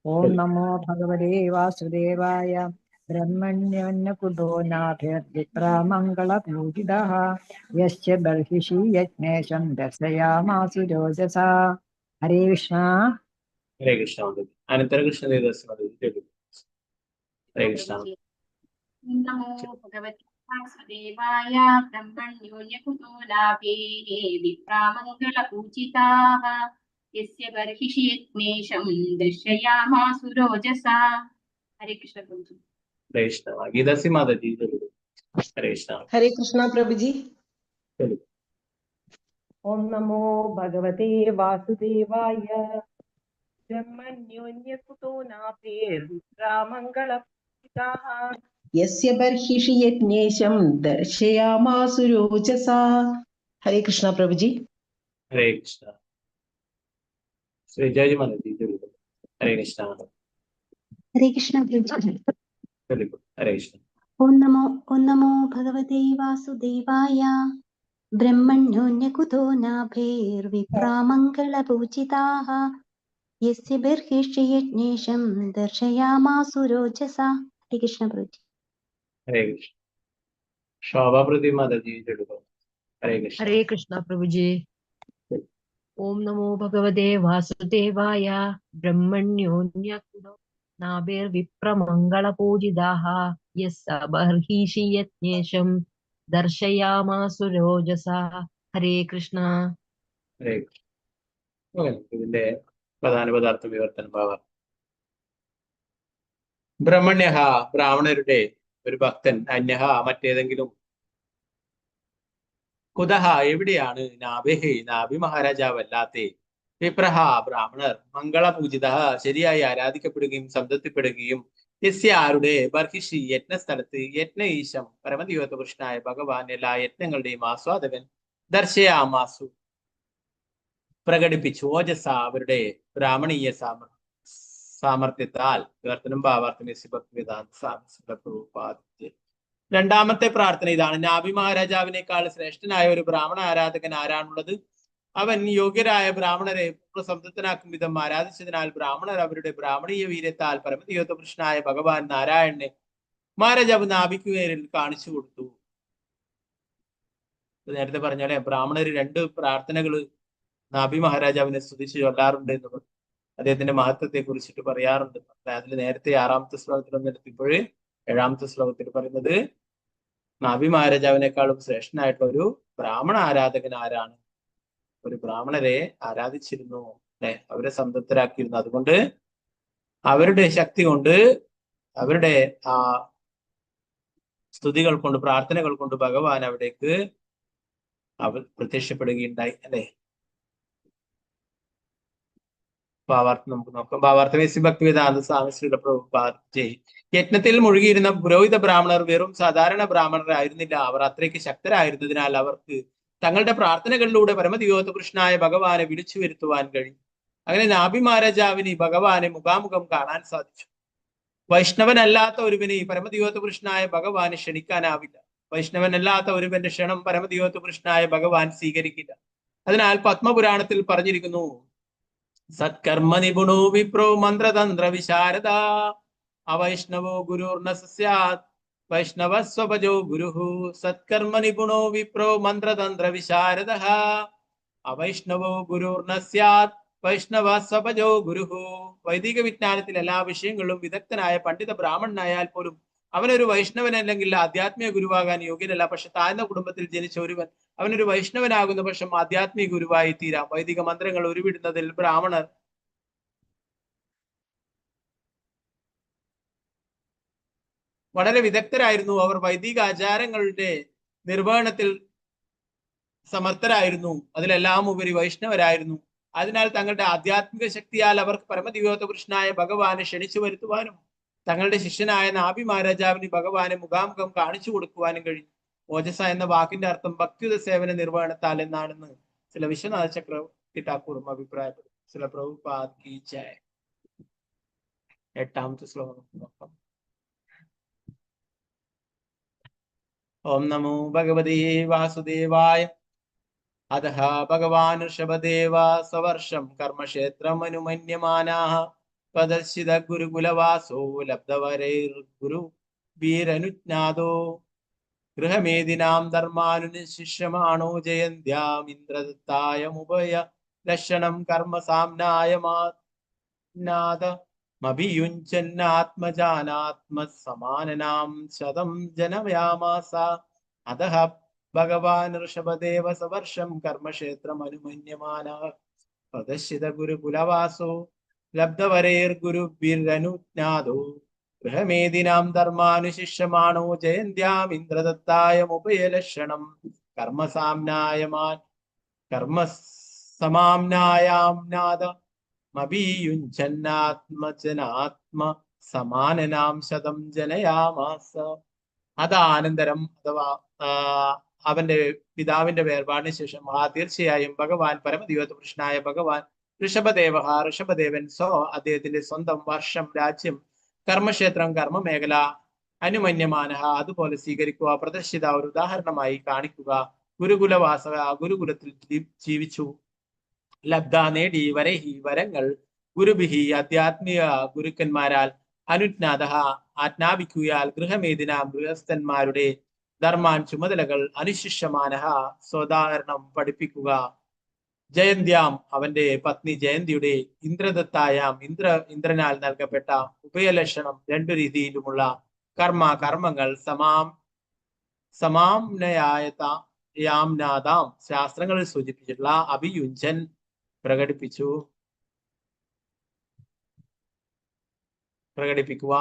ഓം നമോ ഭഗവതേ വാസുദേവായ. ബ്രഹ്മണ്യോന്യകുതോ നാഭിർവിപ്രമംഗളപൂജിതഃ യസ്യ ബർഹിഷി യജ്ഞേശം ദർശയാമാസു രോജസ. ഹരേ കൃഷ്ണ. ഹരേ കൃഷ്ണ മാതാജി. അനന്തര കൃഷ്ണ ദേവദാസി മാതാജി ചൊല്ലുക. ഹരേ കൃഷ്ണ. നമോ ഭഗവതി വാസുദേവായ. ബ്രഹ്മണ്യോന്യകുതോ നാഭിർവിപ്രമംഗളപൂജിതാഃ യസ്യ ബർഹിഷി യജ്ഞേശം ദർശയാമാസു രോജസാ. ഹരേ കൃഷ്ണ പ്രഭുജി. ഹരേ കൃഷ്ണ. ഗീതാസി മാതാജി ചൊല്ലുക. ഹരേ കൃഷ്ണ. ഹരേ കൃഷ്ണ പ്രഭുജി. ചൊല്ലുക. ഓം നമോ ഭഗവതേ വാസുദേവായ. ബ്രഹ്മണ്യോന്യകുതോ നാഭിർവിപ്രമംഗളപൂജിതാഃ യസ്യ ബർഹിഷി യജ്ഞേശം ദർശയാമാസു രോജസാ. ഹരേ കൃഷ്ണ പ്രഭുജി. ഹരേ കൃഷ്ണ. ശ്രീജാജി മാതാജി ചൊല്ലുക. ഹരേ കൃഷ്ണ. ഹരേ കൃഷ്ണ പ്രഭുജി. ചൊല്ലുക. ഹരേ കൃഷ്ണ. ഓം നമോ ഭഗവതേ വാസുദേവായ. ബ്രഹ്മണ്യോന്യകുതോ നാഭിർവിപ്രമംഗളപൂജിതാഃ യസ്യ ബർഹിഷി യജ്ഞേശം ദർശയാമാസു രോജസാ. ഹരേ കൃഷ്ണ പ്രഭുജി. ഹരേ കൃഷ്ണ. ശോഭാപ്രതി മാതാജി ചൊല്ലുക. ഹരേ കൃഷ്ണ. ഹരേ കൃഷ്ണ പ്രഭുജി. ഓം നമോ ഭഗവതേ വാസുദേവായ. ബ്രഹ്മണ്യോന്യകുതോ നാഭിർവിപ്രമംഗളപൂജിതാഃ യസ്യ ബർഹിഷി യജ്ഞേശം ദർശയാമാസു രോജസാ. ഹരേ കൃഷ്ണ. ഹരേ കൃഷ്ണ. ഇതിന്റെ പ്രധാന പദാർത്ഥ വിവർത്തന ഭാവം. ബ്രഹ്മണ്യഹ ബ്രാഹ്മണരുടെ ഒരു ഭക്തൻ, അന്യഹ മറ്റേതെങ്കിലും, കുതഹ എവിടെയാണ്, നാഭിഹി നാഭി മഹാരാജാവല്ലാത്തെ, വിപ്രഹ ബ്രാഹ്മണർ, മംഗളപൂജിത ശരിയായി ആരാധിക്കപ്പെടുകയും സംതൃപ്തിപ്പെടുകയും, യസ്യ ആരുടെ, ബർഹിഷി യജ്ഞസ്ഥലത്ത്, യജ്ഞ ഈശം പരമദിവ്യപുരുഷനായ ഭഗവാൻ എല്ലാ യജ്ഞങ്ങളുടെയും ആസ്വാദകൻ, ദർശയാമാസു പ്രകടിപ്പിച്ചു, ഓജസ അവരുടെ ബ്രാഹ്മണീയ സാമർത്ഥ്യത്താൽ. വിവർത്തനം ഭാവാർത്ഥം രണ്ടാമത്തെ പ്രാർത്ഥന ഇതാണ്. നാഭി മഹാരാജാവിനേക്കാൾ ശ്രേഷ്ഠനായ ഒരു ബ്രാഹ്മണ ആരാധകൻ ആരാണുള്ളത്? അവൻ യോഗ്യരായ ബ്രാഹ്മണരെ പൂർണ്ണസംതൃപ്തനാക്കും വിധം ആരാധിച്ചതിനാൽ ബ്രാഹ്മണർ അവരുടെ ബ്രാഹ്മണീയ വീര്യത്താൽ പരമദിവ്യപുരുഷനായ ഭഗവാൻ നാരായണനെ മഹാരാജാവ് നാഭിക്ക് പേരിൽ കാണിച്ചു കൊടുത്തു. നേരത്തെ പറഞ്ഞാലേ ബ്രാഹ്മണർ രണ്ട് പ്രാർത്ഥനകൾ നാഭി മഹാരാജാവിനെ സ്തുതിച്ച് ചൊല്ലാറുണ്ട് എന്നുള്ളത്. അദ്ദേഹത്തിന്റെ മഹത്വത്തെ കുറിച്ചിട്ട് പറയാറുണ്ട്. അതിൽ നേരത്തെ 6ാമത്തെ ശ്ലോകത്തിൽ ഒന്നെടുത്തപ്പോൾ 7ാമത്തെ ശ്ലോകത്തിൽ പറയുന്നത് നാഭി മഹാരാജാവിനേക്കാളും ശ്രേഷ്ഠനായിട്ടുള്ള ഒരു ബ്രാഹ്മണ ആരാധകൻ ആരാണ്? ഒരു ബ്രാഹ്മണരെ ആരാധിച്ചിരുന്നു, അല്ലെ? അവരെ സംതൃപ്തരാക്കിയിരുന്നു. അതുകൊണ്ട് അവരുടെ ശക്തി കൊണ്ട്, അവരുടെ ആ സ്തുതികൾ കൊണ്ട്, പ്രാർത്ഥനകൾ കൊണ്ട് ഭഗവാൻ അവിടേക്ക് പ്രത്യക്ഷപ്പെടുകയുണ്ടായി, അല്ലെ? ഭാവാർത്ഥം നമുക്ക് നോക്കാം. ഭാവാർത്ഥം എസ് ഭക്തിവേദാന്ത സ്വാമി ശ്രീല പ്രഭുപാദ്. യജ്ഞത്തിൽ മുഴുകിയിരുന്ന പുരോഹിത ബ്രാഹ്മണർ വെറും സാധാരണ ബ്രാഹ്മണരായിരുന്നില്ല. അവർ അത്രയ്ക്ക് ശക്തരായിരുന്നതിനാൽ അവർക്ക് തങ്ങളുടെ പ്രാർത്ഥനകളിലൂടെ പരമദിവ്യോത്ത കൃഷ്ണനായ ഭഗവാനെ വിളിച്ചു വരുത്തുവാൻ കഴിയും. അങ്ങനെ നാഭി മഹാരാജാവിന് ഭഗവാനെ മുഖാമുഖം കാണാൻ സാധിച്ചു. വൈഷ്ണവനല്ലാത്ത ഒരുവന് ഈ പരമദിവ്യോത്ത കൃഷ്ണനായ ഭഗവാനെ ക്ഷണിക്കാനാവില്ല. വൈഷ്ണവനല്ലാത്ത ഒരുവന്റെ ക്ഷണം പരമദിവ്യോത്ത കൃഷ്ണനായ ഭഗവാൻ സ്വീകരിക്കില്ല. അതിനാൽ പത്മപുരാണത്തിൽ പറഞ്ഞിരിക്കുന്നു, സത്കർമ്മ നിപുണോ വിപ്രോ മന്ത്രതന്ത്ര വിശാരദ അവൈഷ്ണവോ ഗുരുർന സ്യാത് വൈഷ്ണവ സ്വപജോ ഗുരുഃ. സത്കർമ്മ നിപുണോ വിപ്രോ മന്ത്രതന്ത്ര വിശാരദ അവൈഷ്ണവോ ഗുരുർന സ്യാത് വൈഷ്ണവ സ്വപജോ ഗുരുഃ. വൈദിക വിജ്ഞാനത്തിൽ എല്ലാ വിഷയങ്ങളിലും വിദഗ്ധനായ പണ്ഡിത ബ്രാഹ്മണനായാൽ പോലും അവനൊരു വൈഷ്ണവനല്ലെങ്കിൽ ആധ്യാത്മിക ഗുരുവാകാൻ യോഗ്യനല്ല. പക്ഷെ താഴ്ന്ന കുടുംബത്തിൽ ജനിച്ച ഒരുവൻ അവനൊരു വൈഷ്ണവനാകുന്ന പക്ഷം ആധ്യാത്മിക ഗുരുവായി തീരാം. വൈദിക മന്ത്രങ്ങൾ ഉരുവിടുന്നതിൽ ബ്രാഹ്മണർ വളരെ വിദഗ്ധരായിരുന്നു. അവർ വൈദിക ആചാരങ്ങളുടെ നിർവഹണത്തിൽ സമർത്ഥരായിരുന്നു. അതിലെല്ലാം ഉപരി വൈഷ്ണവരായിരുന്നു. അതിനാൽ തങ്ങളുടെ ആധ്യാത്മിക ശക്തിയാൽ അവർക്ക് പരമദിവ്യോത്ത കൃഷ്ണനായ ഭഗവാനെ ക്ഷണിച്ചു വരുത്തുവാനും തങ്ങളുടെ ശിഷ്യനായ നാഭി മഹാരാജാവിന് ഭഗവാനെ മുഖാമുഖം കാണിച്ചു കൊടുക്കുവാനും കഴിയും. ഓജസ എന്ന വാക്കിന്റെ അർത്ഥം ഭക്തിയുത സേവന നിർവഹണത്താൽ എന്നാണെന്ന് ചില വിശ്വനാഥ ചക്രവർത്തി ഠാക്കൂറും അഭിപ്രായപ്പെടും. ചില പ്രഭുപാദ് കീ ജയ്. 8ാമത്തെ ശ്ലോകം നോക്കാം. ഓം നമോ ഭഗവതേ വാസുദേവായ. അധഃ ഭഗവാൻ ഋഷഭദേവ സവർഷം കർമ്മക്ഷേത്രം അനുമന്യമാനാഃ പ്രദർശിത ഗുരുകുലവാസോ ലബ്ധവരൈർഗുരു വീരനുജ്ഞാതോ ഗൃഹമേദിനാം ധർമാനുശിഷ്യമാണോ ജയന്ത്യാം ഇന്ദ്രദത്തായമുഭയ ലക്ഷണം കർമ്മസാമ്നായമാത്മയുഞ്ജന്നാത്മജാനാത്മസമാനനാം ശതം ജനയാമാസ. അധഃ ഭഗവാൻ ഋഷഭദേവ സവർഷം കർമ്മക്ഷേത്രം അനുമന്യമാനാഃ പ്രദർശിത ഗുരുകുലവാസോ ലബ്ധവരൈർഗുരുഭിരനുജ്ഞാതോ ഗൃഹമേദിനാം ധർമാനുശിഷ്യമാണോ ജയന്ത്യാം ഇന്ദ്രദത്തായമുഭയലക്ഷണം കർമ്മസാമ്നായമാത്മയുഞ്ജന്നാത്മജനാത്മസമാനനാം ശതം ജനയാമാസ. അതാനന്തരം അഥവാ അവന്റെ പിതാവിന്റെ വേർപാടിന് ശേഷം തീർച്ചയായും ഭഗവാൻ പരമദിവ്യോത്ത കൃഷ്ണനായ ഭഗവാൻ ഋഷഭദേവൻ അദ്ദേഹത്തിന്റെ സ്വന്തം വർഷം, രാജ്യം, കർമ്മക്ഷേത്രം, കർമ്മമേഖല അനുമന്യമാനഹ അതുപോലെ സ്വീകരിക്കുക, പ്രദർശിത ഒരു ഉദാഹരണമായി കാണിക്കുക, ഗുരുകുലവാസക ഗുരുകുലത്തിൽ ജീവിച്ചു, ലബ്ധ നേടി, വരഹി വരങ്ങൾ, ഗുരുഭിഹി ആധ്യാത്മിക ഗുരുക്കന്മാരാൽ, അനുജ്ഞാത ആജ്ഞാപിക്കുകയാൽ, ഗൃഹമേദിനാം ഗൃഹസ്ഥന്മാരുടെ ധർമാൻ ചുമതലകൾ, അനുശിഷ്യമാനഹ സ്വോദാഹരണം പഠിപ്പിക്കുക, ജയന്ത്യാം അവന്റെ പത്നി ജയന്തിയുടെ, ഇന്ദ്രദത്തായാം ഇന്ദ്രനാൽ നൽകപ്പെട്ട, ഉഭയലക്ഷണം രണ്ടു രീതിയിലുമുള്ള, കർമ്മങ്ങൾ സമാംനയായതാം ശാസ്ത്രങ്ങളിൽ സൂചിപ്പിച്ചിട്ടുള്ള അഭിയുഞ്ജൻ പ്രകടിപ്പിക്കുക,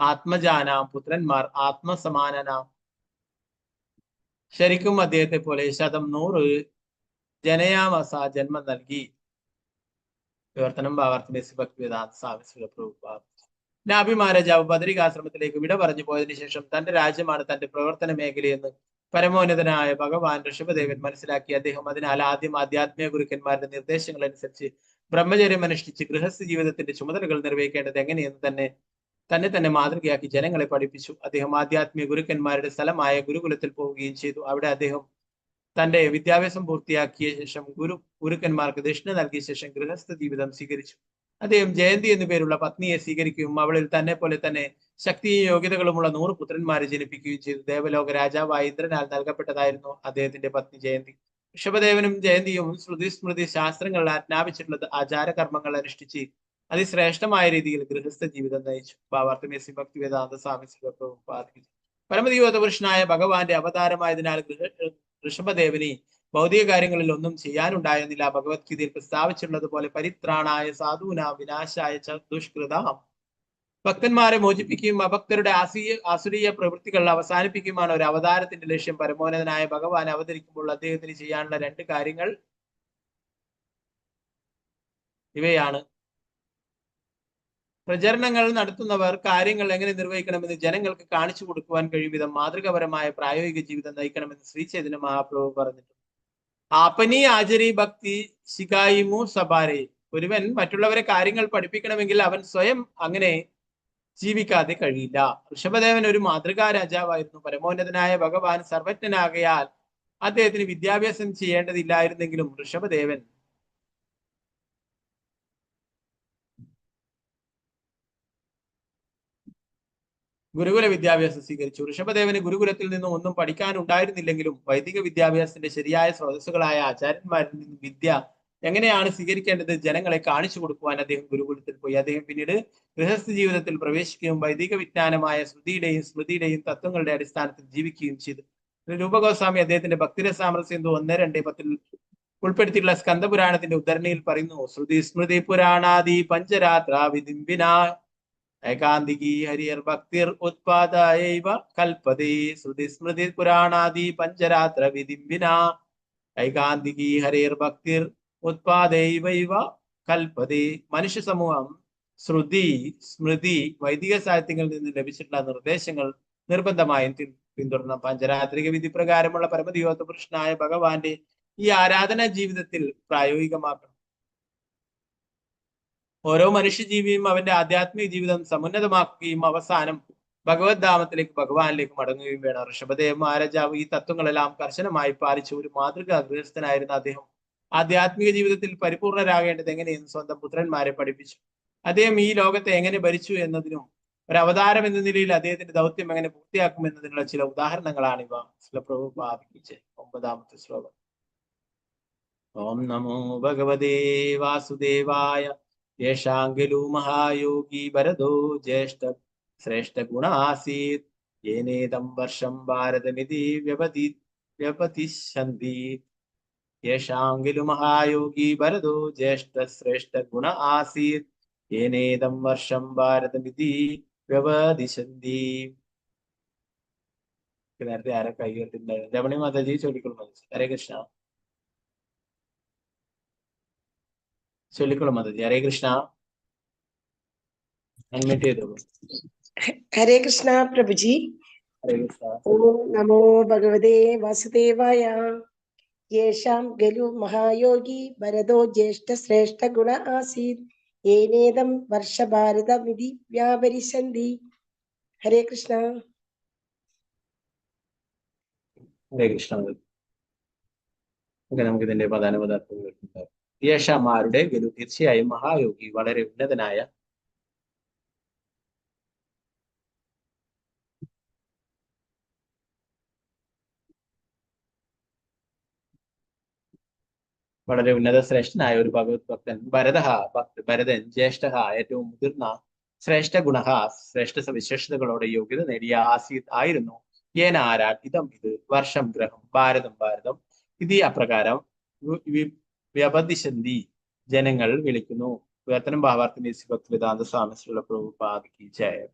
ആത്മജാനാം പുത്രന്മാർ, ആത്മസമാനനാം ശരിക്കും അദ്ദേഹത്തെ പോലെ 100 ജനയാമസ ജന്മം നൽകി. വിവർത്തനം ഭാവാർത്ഥം ഭക്തിവേദാന്ത സ്വാമി ശ്രീല പ്രഭുപാദ്. നാഭി മഹാരാജാവ് ബദരികാശ്രമത്തിലേക്ക് വിട പറഞ്ഞു പോയതിനു ശേഷം തന്റെ രാജ്യമാണ് തന്റെ പ്രവർത്തന മേഖലയെന്ന് പരമോന്നതനായ ഭഗവാൻ ഋഷഭദേവൻ മനസ്സിലാക്കി. അദ്ദേഹം അതിനാൽ ആദ്യം ആധ്യാത്മിക ഗുരുക്കന്മാരുടെ നിർദ്ദേശങ്ങൾ അനുസരിച്ച് ബ്രഹ്മചര്യം അനുഷ്ഠിച്ച് ഗൃഹസ്ഥ ജീവിതത്തിന്റെ ചുമതലകൾ നിർവഹിക്കേണ്ടത് എങ്ങനെയെന്ന് തന്നെ മാതൃകയാക്കി ജനങ്ങളെ പഠിപ്പിച്ചു. അദ്ദേഹം ആധ്യാത്മിക ഗുരുക്കന്മാരുടെ സ്ഥലമായ ഗുരുകുലത്തിൽ പോവുകയും ചെയ്തു. അവിടെ അദ്ദേഹം തന്റെ വിദ്യാഭ്യാസം പൂർത്തിയാക്കിയ ശേഷം ഗുരുക്കന്മാർക്ക് ദക്ഷിണ നൽകിയ ശേഷം ഗൃഹസ്ഥ ജീവിതം സ്വീകരിച്ചു. അദ്ദേഹം ജയന്തി എന്നു പേരുള്ള പത്നിയെ സ്വീകരിക്കുകയും അവളിൽ തന്നെ പോലെ തന്നെ ശക്തിയും യോഗ്യതകളുമുള്ള 100 പുത്രന്മാരെ ജനിപ്പിക്കുകയും ചെയ്തു. ദേവലോക രാജാവായ ഇന്ദ്രനാൽ നൽകപ്പെട്ടതായിരുന്നു അദ്ദേഹത്തിന്റെ പത്നി ജയന്തി. ഋഷഭദേവനും ജയന്തിയും ശ്രുതി സ്മൃതി ശാസ്ത്രങ്ങളിൽ ആജ്ഞാപിച്ചിട്ടുള്ള ആചാരകർമ്മങ്ങൾ അനുഷ്ഠിച്ച് അതിശ്രേഷ്ഠമായ രീതിയിൽ ഗൃഹസ്ഥ ജീവിതം നയിച്ചു. ഭാവാർത്ഥമേസി ഭക്തിവേദാന്ത സ്വാമി പ്രഭുപാദിച്ചു. പരമദിവ്യോത പുരുഷനായ ഭഗവാന്റെ അവതാരമായതിനാൽ ഋഷഭദേവന് ഭൗതിക കാര്യങ്ങളിൽ ഒന്നും ചെയ്യാനുണ്ടായിരുന്നില്ല. ഭഗവത്ഗീതയിൽ പ്രസ്താവിച്ചിട്ടുള്ളതുപോലെ പരിത്രാണായ സാധൂന വിനാശായ ദുഷ്കൃതാം, ഭക്തന്മാരെ മോചിപ്പിക്കുകയും അഭക്തരുടെ ആസുരീയ പ്രവൃത്തികൾ അവസാനിപ്പിക്കുമാണ് ഒരു അവതാരത്തിന്റെ ലക്ഷ്യം. പരമോന്നതനായ ഭഗവാൻ അവതരിക്കുമ്പോൾ അദ്ദേഹത്തിന് ചെയ്യാനുള്ള 2 കാര്യങ്ങൾ ഇവയാണ്. പ്രചരണങ്ങൾ നടത്തുന്നവർ കാര്യങ്ങൾ എങ്ങനെ നിർവഹിക്കണമെന്ന് ജനങ്ങൾക്ക് കാണിച്ചു കൊടുക്കുവാൻ കഴിയും വിധം മാതൃകാപരമായ പ്രായോഗിക ജീവിതം നയിക്കണമെന്ന് ശ്രീ ചൈതന്യ മഹാപ്രഭു പറഞ്ഞിട്ടുണ്ട്. ആപനി ആചരി ഭക്തി ശിഖായിമു സബാരെ. ഒരുവൻ മറ്റുള്ളവരെ കാര്യങ്ങൾ പഠിപ്പിക്കണമെങ്കിൽ അവൻ സ്വയം അങ്ങനെ ജീവിക്കാതെ കഴിയില്ല. ഋഷഭദേവൻ ഒരു മാതൃകാ രാജാവായിരുന്നു. പരമോന്നതനായ ഭഗവാൻ സർവജ്ഞനാകയാൽ അദ്ദേഹത്തിന് വിദ്യാഭ്യാസം ചെയ്യേണ്ടതില്ലായിരുന്നെങ്കിലും ഋഷഭദേവൻ ഗുരുകുല വിദ്യാഭ്യാസം സ്വീകരിച്ചു. ഋഷഭദേവന് ഗുരുകുലത്തിൽ നിന്നും ഒന്നും പഠിക്കാനുണ്ടായിരുന്നില്ലെങ്കിലും വൈദിക വിദ്യാഭ്യാസത്തിന്റെ ശരിയായ സ്രോതസ്സുകളായ ആചാര്യന്മാരിൽ നിന്നും വിദ്യ എങ്ങനെയാണ് സ്വീകരിക്കേണ്ടത് ജനങ്ങളെ കാണിച്ചു കൊടുക്കുവാൻ അദ്ദേഹം ഗുരുകുലത്തിൽ പോയി. അദ്ദേഹം പിന്നീട് ഗൃഹസ്ഥ ജീവിതത്തിൽ പ്രവേശിക്കുകയും വൈദിക വിജ്ഞാനമായ ശ്രുതിയുടെയും സ്മൃതിയുടെയും തത്വങ്ങളുടെ അടിസ്ഥാനത്തിൽ ജീവിക്കുകയും ചെയ്തു. രൂപഗോസ്വാമി അദ്ദേഹത്തിന്റെ ഭക്തിരസാമരസിന്ധു 1-2-10 ഉൾപ്പെടുത്തിയിട്ടുള്ള സ്കന്ദപുരാണത്തിന്റെ ഉദ്ധരണിയിൽ പറയുന്നു: ശ്രുതി സ്മൃതി പുരാണാദി പഞ്ചരാത്ര വിദിംബിന ഏകാന്തികി ഹരിയർ ഭക്തിർ ഉത്പാദൈവ കൽപ്പതേ. ശ്രുതി സ്മൃതി പുരാണാദി പഞ്ചരാത്ര വിദിംബിന ഏകാന്തികി ഹരിയർ ഭക്തിർ ഉത്പാദൈവ കൽപ്പതേ. മനുഷ്യ സമൂഹം ശ്രുതി സ്മൃതി വൈദിക സാഹിത്യങ്ങളിൽ നിന്ന് ലഭിച്ചിട്ടുള്ള നിർദ്ദേശങ്ങൾ നിർബന്ധമായും പിന്തുടരണം. പഞ്ചരാത്രിക വിധി പ്രകാരമുള്ള പരമദിവ്യോത്ത പുരുഷനായ ഭഗവാന്റെ ഈ ആരാധനാ ജീവിതത്തിൽ പ്രായോഗികമാക്കണം. ഓരോ മനുഷ്യജീവിയും അവന്റെ ആധ്യാത്മിക ജീവിതം സമുന്നതമാക്കുകയും അവസാനം ഭഗവത് ധാമത്തിലേക്ക് ഭഗവാനിലേക്ക് മടങ്ങുകയും വേണം. ഋഷഭദേവ മഹാരാജാവ് ഈ തത്വങ്ങളെല്ലാം കർശനമായി പാലിച്ച ഒരു മാതൃകാ ഗൃഹസ്ഥനായിരുന്ന അദ്ദേഹം ആധ്യാത്മിക ജീവിതത്തിൽ പരിപൂർണരാകേണ്ടത് എങ്ങനെയെന്ന് സ്വന്തം പുത്രന്മാരെ പഠിപ്പിച്ചു. അദ്ദേഹം ഈ ലോകത്തെ എങ്ങനെ ഭരിച്ചു എന്നതിനും ഒരു അവതാരം എന്ന നിലയിൽ അദ്ദേഹത്തിന്റെ ദൗത്യം എങ്ങനെ പൂർത്തിയാക്കും എന്നതിനുള്ള ചില ഉദാഹരണങ്ങളാണിവ. പ്രഭുപാദിപ്പിച്ച് 9ാമത്തെ ശ്ലോകം. ഓം നമോ ഭഗവതേ വാസുദേവായ. യേഷാംഗലു മഹായോഗി ഭരതോ ജ്യേഷ്ഠ ശ്രേഷ്ഠ ഗുണാസീത് യേനേദം വർഷം ഭാരതമിതി വ്യപതിശന്തി. യേഷാംഗലു മഹായോഗി ഭരതോ ജ്യേഷ്ഠ ശ്രേഷ്ഠ ഗുണ ആസീത് യേനേദം വർഷം ഭാരതമിതി വ്യപതിശന്തി. നേരത്തെ ആരെ കൈകെട്ടിട്ടുണ്ടായിരുന്നു? രമണി മാതാജി ചൊല്ലിക്കൊള്ളു. ഹരേ കൃഷ്ണ. ചൊല്ലിക്കൊള്ളു മാതാജി. ഹരേ കൃഷ്ണ. അൺമ്യൂട്ട് ചെയ്തോളൂ. ഹരേ കൃഷ്ണ പ്രഭുജി. ഹരേ കൃഷ്ണ. ഓം നമോ ഭഗവതേ വാസുദേവായ. യേഷാം ഖലു മഹായോഗി ഭരതോ ജ്യേഷ്ഠ ശ്രേഷ്ഠ ഗുണ ആസീത് ഏനേദം വർഷ ഭാരതമിതി വ്യാപരിശന്തി. ഹരേ കൃഷ്ണ. ഹരേ കൃഷ്ണ. നമുക്ക് ഇതിന്റെ പ്രധാന പദാർത്ഥങ്ങൾ കേൾക്കുന്നത്. യേശാമാരുടെ ഗുരു തീർച്ചയായും മഹായോഗി വളരെ ഉന്നതനായ വളരെ ഉന്നത ശ്രേഷ്ഠനായ ഒരു ഭഗവത് ഭക്തൻ. ഭരതൻ ജ്യേഷ്ഠ ഏറ്റവും മുതിർന്ന ശ്രേഷ്ഠ ഗുണ ശ്രേഷ്ഠ സവിശേഷതകളോടെ യോഗ്യത നേടിയ ആസീത് ആയിരുന്നു. ഏന ആരാൽ ഇതം ഇത് വർഷം ഗ്രഹം ഭാരതം ഇത് അപ്രകാരം വ്യപതിശന്തി ജനങ്ങൾ വിളിക്കുന്നു. വേത്തനം ഭാവാർത്ഥം ഭക്തിവേദാന്ത സ്വാമി പ്രഭുപാദിക്ക് ജയം.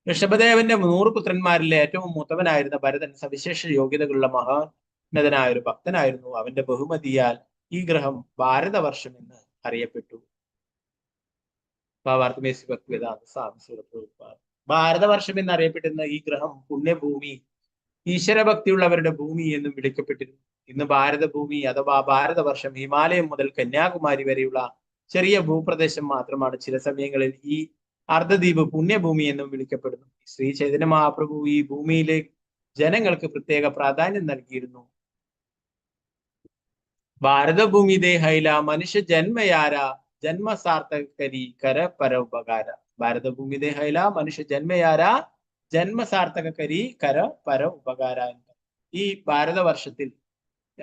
ഋഷഭദേവന്റെ 100 പുത്രന്മാരിലെ ഏറ്റവും മൂത്തവനായിരുന്ന ഭരതൻ സവിശേഷ യോഗ്യതകളുള്ള മഹാനതനായ ഒരു ഭക്തനായിരുന്നു. അവന്റെ ബഹുമതിയാൽ ഈ ഗ്രഹം ഭാരതവർഷം എന്ന് അറിയപ്പെട്ടു. ഭാവാർത്ഥം ഭക്തിവേദാന്ത സ്വാമി പ്രഭുപാദ്. ഭാരതവർഷം എന്നറിയപ്പെട്ടിരുന്ന ഈ ഗ്രഹം പുണ്യഭൂമി, ഈശ്വരഭക്തിയുള്ളവരുടെ ഭൂമി എന്നും വിളിക്കപ്പെട്ടിരുന്നു. ഇന്ന് ഭാരതഭൂമി അഥവാ ഭാരതവർഷം ഹിമാലയം മുതൽ കന്യാകുമാരി വരെയുള്ള ചെറിയ ഭൂപ്രദേശം മാത്രമാണ്. ചില സമയങ്ങളിൽ ഈ അർദ്ധദ്വീപ് പുണ്യഭൂമി എന്നും വിളിക്കപ്പെടുന്നു. ശ്രീ ചൈതന്യ മഹാപ്രഭു ഈ ഭൂമിയിലെ ജനങ്ങൾക്ക് പ്രത്യേക പ്രാധാന്യം നൽകിയിരുന്നു. ഭാരതഭൂമി ദേഹൈല മനുഷ്യ ജന്മയാര ജന്മസാർത്ഥകരി കര പരോപകാര. ഭാരതഭൂമി ദേഹൈല മനുഷ്യ ജന്മയാര ജന്മസാർത്ഥകരി കര പര ഉപകാര. ഈ ഭാരതവർഷത്തിൽ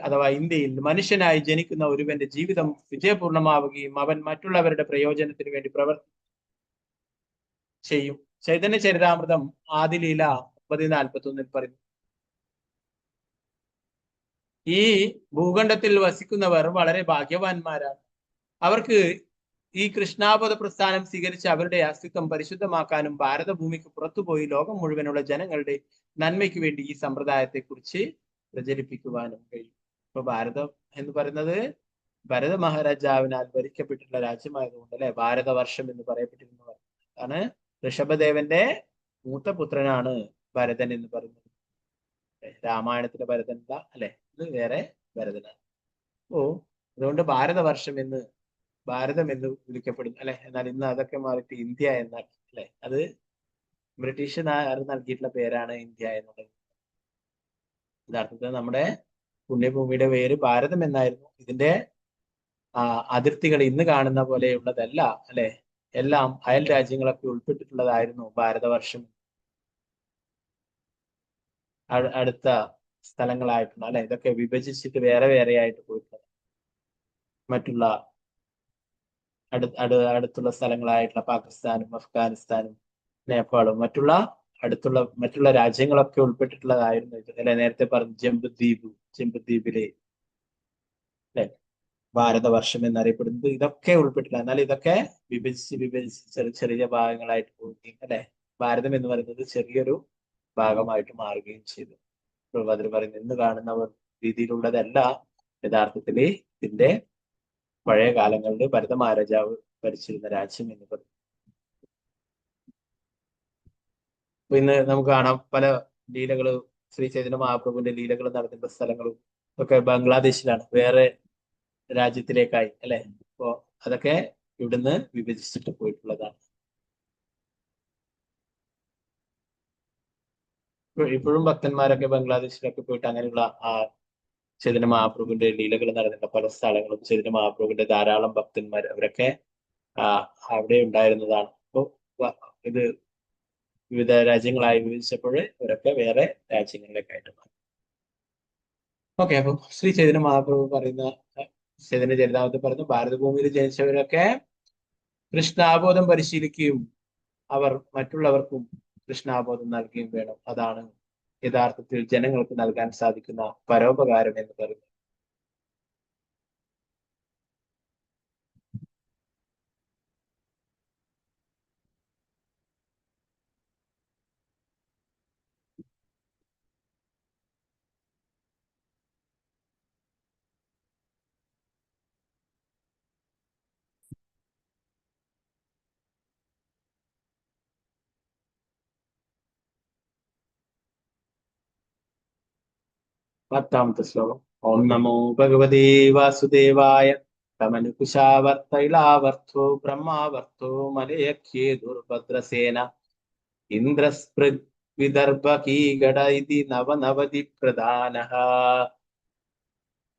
അഥവാ ഇന്ത്യയിൽ മനുഷ്യനായി ജനിക്കുന്ന ഒരുവന്റെ ജീവിതം വിജയപൂർണമാവുകയും അവൻ മറ്റുള്ളവരുടെ പ്രയോജനത്തിന് വേണ്ടി ചെയ്യും. ചൈതന്യ ചരിതാമൃതം ആദിലീല 30:41 പറയുന്നു. ഈ ഭൂഖണ്ഡത്തിൽ വസിക്കുന്നവർ വളരെ ഭാഗ്യവാന്മാരാണ്. അവർക്ക് ഈ കൃഷ്ണാബോധ പ്രസ്ഥാനം സ്വീകരിച്ച് അവരുടെ അസ്തിത്വം പരിശുദ്ധമാക്കാനും ഭാരതഭൂമിക്ക് പുറത്തുപോയി ലോകം മുഴുവനുള്ള ജനങ്ങളുടെ നന്മയ്ക്ക് വേണ്ടി ഈ സമ്പ്രദായത്തെ കുറിച്ച് പ്രചരിപ്പിക്കുവാനും കഴിയും. ഇപ്പൊ ഭാരതം എന്ന് പറയുന്നത് ഭരത മഹാരാജാവിനാൽ ഭരിക്കപ്പെട്ടിട്ടുള്ള രാജ്യമായതുകൊണ്ട് അല്ലെ ഭാരതവർഷം എന്ന് പറയപ്പെട്ടിരുന്നവർ ആണ്. ഋഷഭദേവന്റെ മൂത്ത പുത്രനാണ് ഭരതൻ എന്ന് പറയുന്നത്. രാമായണത്തിലെ ഭരതനല്ല അല്ലെ, ഇത് വേറെ ഭരതനാണ്. അപ്പോ അതുകൊണ്ട് ഭാരതവർഷം എന്ന് ഭാരതം എന്ന് വിളിക്കപ്പെടുന്നു അല്ലെ. എന്നാൽ ഇന്ന് അതൊക്കെ മാറിയിട്ട് ഇന്ത്യ എന്നാക്കി അല്ലെ. അത് ബ്രിട്ടീഷുകാർ നൽകിയിട്ടുള്ള പേരാണ് ഇന്ത്യ എന്നുള്ളത്. യഥാർത്ഥത്തിൽ നമ്മുടെ പുണ്യഭൂമിയുടെ പേര് ഭാരതം എന്നായിരുന്നു. ഇതിന്റെ അതിർത്തികൾ ഇന്ന് കാണുന്ന പോലെയുള്ളതല്ല അല്ലെ. എല്ലാം അയൽ രാജ്യങ്ങളൊക്കെ ഉൾപ്പെട്ടിട്ടുള്ളതായിരുന്നു ഭാരതവർഷം. അടുത്ത സ്ഥലങ്ങളായിട്ടുണ്ട് അല്ലെ. ഇതൊക്കെ വിഭജിച്ചിട്ട് വേറെ വേറെ ആയിട്ട് പോയിട്ടുള്ളത്. മറ്റുള്ള അടുത്തുള്ള സ്ഥലങ്ങളായിട്ടുള്ള പാകിസ്ഥാനും അഫ്ഗാനിസ്ഥാനും നേപ്പാളും മറ്റുള്ള രാജ്യങ്ങളൊക്കെ ഉൾപ്പെട്ടിട്ടുള്ളതായിരുന്നു ഇത് അല്ലെ. നേരത്തെ പറഞ്ഞു ജംബുദ്വീപിലെ അല്ലെ ഭാരതവർഷം എന്നറിയപ്പെടുന്നത് ഇതൊക്കെ ഉൾപ്പെട്ടില്ല. എന്നാൽ ഇതൊക്കെ വിഭജിച്ച് ചെറിയ ഭാഗങ്ങളായിട്ട് പോവുകയും അല്ലെ ഭാരതം എന്ന് പറയുന്നത് ചെറിയൊരു ഭാഗമായിട്ട് മാറുകയും ചെയ്തു. അതിൽ പറയുന്നത് ഇന്ന് കാണുന്ന രീതിയിലുള്ളതല്ല യഥാർത്ഥത്തിൽ ഇതിന്റെ പഴയ കാലങ്ങളിൽ ഭരത മഹാരാജാവ് ഭരിച്ചിരുന്ന രാജ്യം എന്ന് പറയും. അപ്പൊ ഇന്ന് നമുക്ക് കാണാം പല ലീലകള് ശ്രീ ചൈതന്യ മഹാപ്രഭുവിന്റെ ലീലകൾ നടത്തുന്ന സ്ഥലങ്ങളും ഒക്കെ ബംഗ്ലാദേശിലാണ്, വേറെ രാജ്യത്തിലേക്കായി അല്ലെ. അപ്പോ അതൊക്കെ ഇവിടുന്ന് വിഭജിച്ചിട്ട് പോയിട്ടുള്ളതാണ്. ഇപ്പോഴും ഭക്തന്മാരൊക്കെ ബംഗ്ലാദേശിലൊക്കെ പോയിട്ട് അങ്ങനെയുള്ള ചൈതന്യ മഹാപ്രഭുവിന്റെ ലീലകൾ നടന്നിട്ടുള്ള പല സ്ഥലങ്ങളും ചൈതന്യ മഹാപ്രഭുവിന്റെ ധാരാളം ഭക്തന്മാർ അവരൊക്കെ അവിടെ ഉണ്ടായിരുന്നതാണ്. അപ്പോ ഇത് വിവിധ രാജ്യങ്ങളായി വിഭജിച്ചപ്പോൾ ഇവരൊക്കെ വേറെ രാജ്യങ്ങളിലേക്കായിട്ട് മാറി. ഓക്കെ, അപ്പൊ ശ്രീ ചൈതന്യ മഹാപ്രഭു പറയുന്ന ചൈതന്യ ചരിതാമൃതത്തിൽ പറയുന്നു, ഭാരതഭൂമിയിൽ ജനിച്ചവരൊക്കെ കൃഷ്ണാബോധം പരിശീലിക്കുകയും അവർ മറ്റുള്ളവർക്കും കൃഷ്ണാബോധം നൽകുകയും വേണം. അതാണ് യഥാർത്ഥത്തിൽ ജനങ്ങൾക്ക് നൽകാൻ സാധിക്കുന്ന പരോപകാരം എന്ന് പറയുന്നത്. പത്താമത്തെ ശ്ലോകം. ഓം നമോ ഭഗവതേ വാസുദേവായ തമനുകുശാവർത്തൈലാവർത്തോ ബ്രഹ്മാവർത്തോ മലയഖ്യേ ദുർഭദ്രസേന ഇന്ദ്രസ്പൃഗ് വിദർഭകീഗട ഇതി നവനവതി പ്രധാനഃ.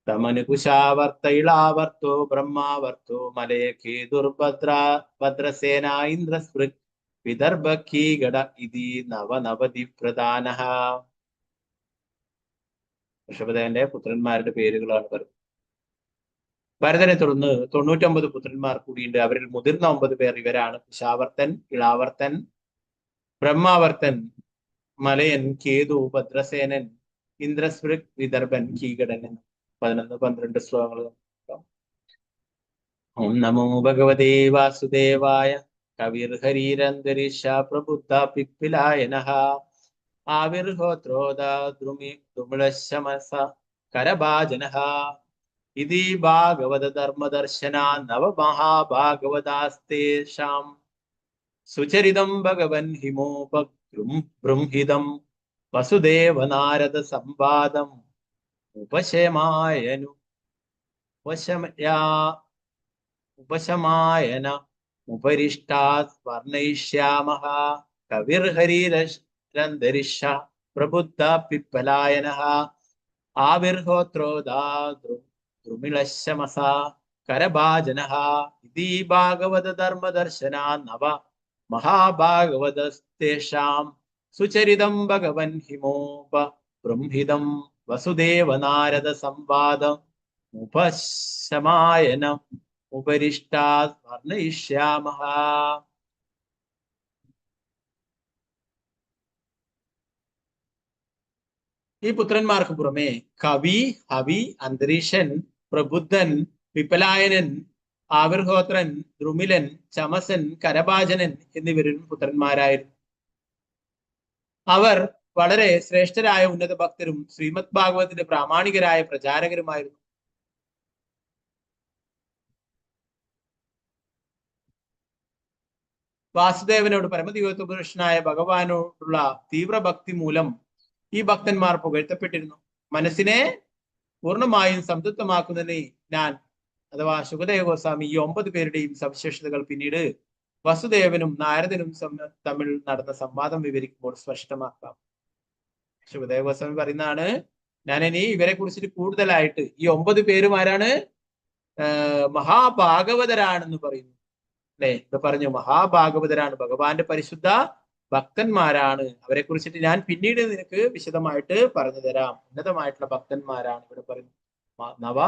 തമനുകുശാവർത്തൈലാവർത്തോ ബ്രഹ്മാവർത്തോ മലയഖ്യേ ദുർഭദ്രസേന ഇന്ദ്രസ്പൃഗ് വിദർഭകീഗട ഇതി നവനവതി പ്രധാനഃ. ഋഷഭദേവന്റെ പുത്രന്മാരുടെ പേരുകളാണ് പറയുന്നത്. ഭരതനെ തുടർന്ന് 99 പുത്രന്മാർ കൂടിയുണ്ട്. അവരിൽ മുതിർന്ന 9 പേർ ഇവരാണ്: കുശാവർത്തൻ, ഇളാവർത്തൻ, ബ്രഹ്മാവർത്തൻ, മലയൻ, കേതു, ഭദ്രസേനൻ, ഇന്ദ്രസ്പൃഗ്, വിദർഭൻ, കീകടൻ. 11-12 ശ്ലോകങ്ങൾ. ഓം നമോ ഭഗവതേ വാസുദേവായ കവിർഹരീരന്തരീക്ഷ പ്രബുദ്ധ പിപ്പിലായനഃ. ആവിർഹോത്രോദ്രുമിളശമസ കരഭാജനഃ ഇതി ഭാഗവത ധർമ്മദർശന നവമഹാഭാഗവതാസ്തേഷാം സുചരിതം ഭഗവൻ ഹിമോപഗൃംഹിതം വസുദേവ നാരദ സംവാദം ഉപശമായന ഉപരിഷ്ടാത് വർണ്ണയിഷ്യാമഃ. കവിർഹരീരന്തരിഷ പ്രബുദ്ധ പിപ്പലായനഃ ആവിർഹോത്രോദ്രുമിളശമസ കരഭാജനഃ ഇതി ഭാഗവത ധർമ്മദർശന നവ മഹാഭാഗവതസ്തേഷാം സുചരിതം ഭഗവൻ ഹിമോപബൃംഹിതം വസുദേവ നാരദ സംവാദം ഉപശമായനം ഉപരിഷ്ടാത് വർണ്ണയിഷ്യാമഃ. ഈ പുത്രന്മാർക്ക് പുറമെ കവി, ഹവി, അന്തരീക്ഷൻ, പ്രബുദ്ധൻ, വിപലായനൻ, ആവിർഹോത്രൻ, ദ്രുമിലൻ, ചമസൻ, കരഭാജനൻ എന്നിവരും പുത്രന്മാരായിരുന്നു. അവർ വളരെ ശ്രേഷ്ഠരായ ഉന്നത ഭക്തരും ശ്രീമദ് ഭാഗവതത്തിന്റെ പ്രാമാണികരായ പ്രചാരകരുമായിരുന്നു. വാസുദേവനോട് പരമദിവ്യപുരുഷനായ ഭഗവാനോടുള്ള തീവ്രഭക്തി മൂലം ഈ ഭക്തന്മാർ പുകഴ്ത്തപ്പെട്ടിരുന്നു. മനസ്സിനെ പൂർണ്ണമായും സംതൃപ്തമാക്കുന്നതിന് ഞാൻ അഥവാ ശുകദേവ ഗോസ്വാമി ഈ 9 പേരുടെയും സവിശേഷതകൾ പിന്നീട് വസുദേവനും നാരദനും തമ്മിൽ നടന്ന സംവാദം വിവരിക്കുമ്പോൾ സ്പഷ്ടമാക്കാം. ശുകദേവ ഗോസ്വാമി പറയുന്നതാണ്, ഞാൻ ഇനി ഇവരെ കുറിച്ചിട്ട് കൂടുതലായിട്ട് ഈ 9 പേരും ആരാണ്? മഹാഭാഗവതരാണെന്ന് പറയുന്നു. അല്ലെ, ഇത് പറഞ്ഞു, മഹാഭാഗവതരാണ്, ഭഗവാന്റെ പരിശുദ്ധ ഭക്തന്മാരാണ്. അവരെ കുറിച്ചിട്ട് ഞാൻ പിന്നീട് നിനക്ക് വിശദമായിട്ട് പറഞ്ഞു തരാം. ഉന്നതമായിട്ടുള്ള ഭക്തന്മാരാണ് ഇവിടെ പറയുന്നത്. നവ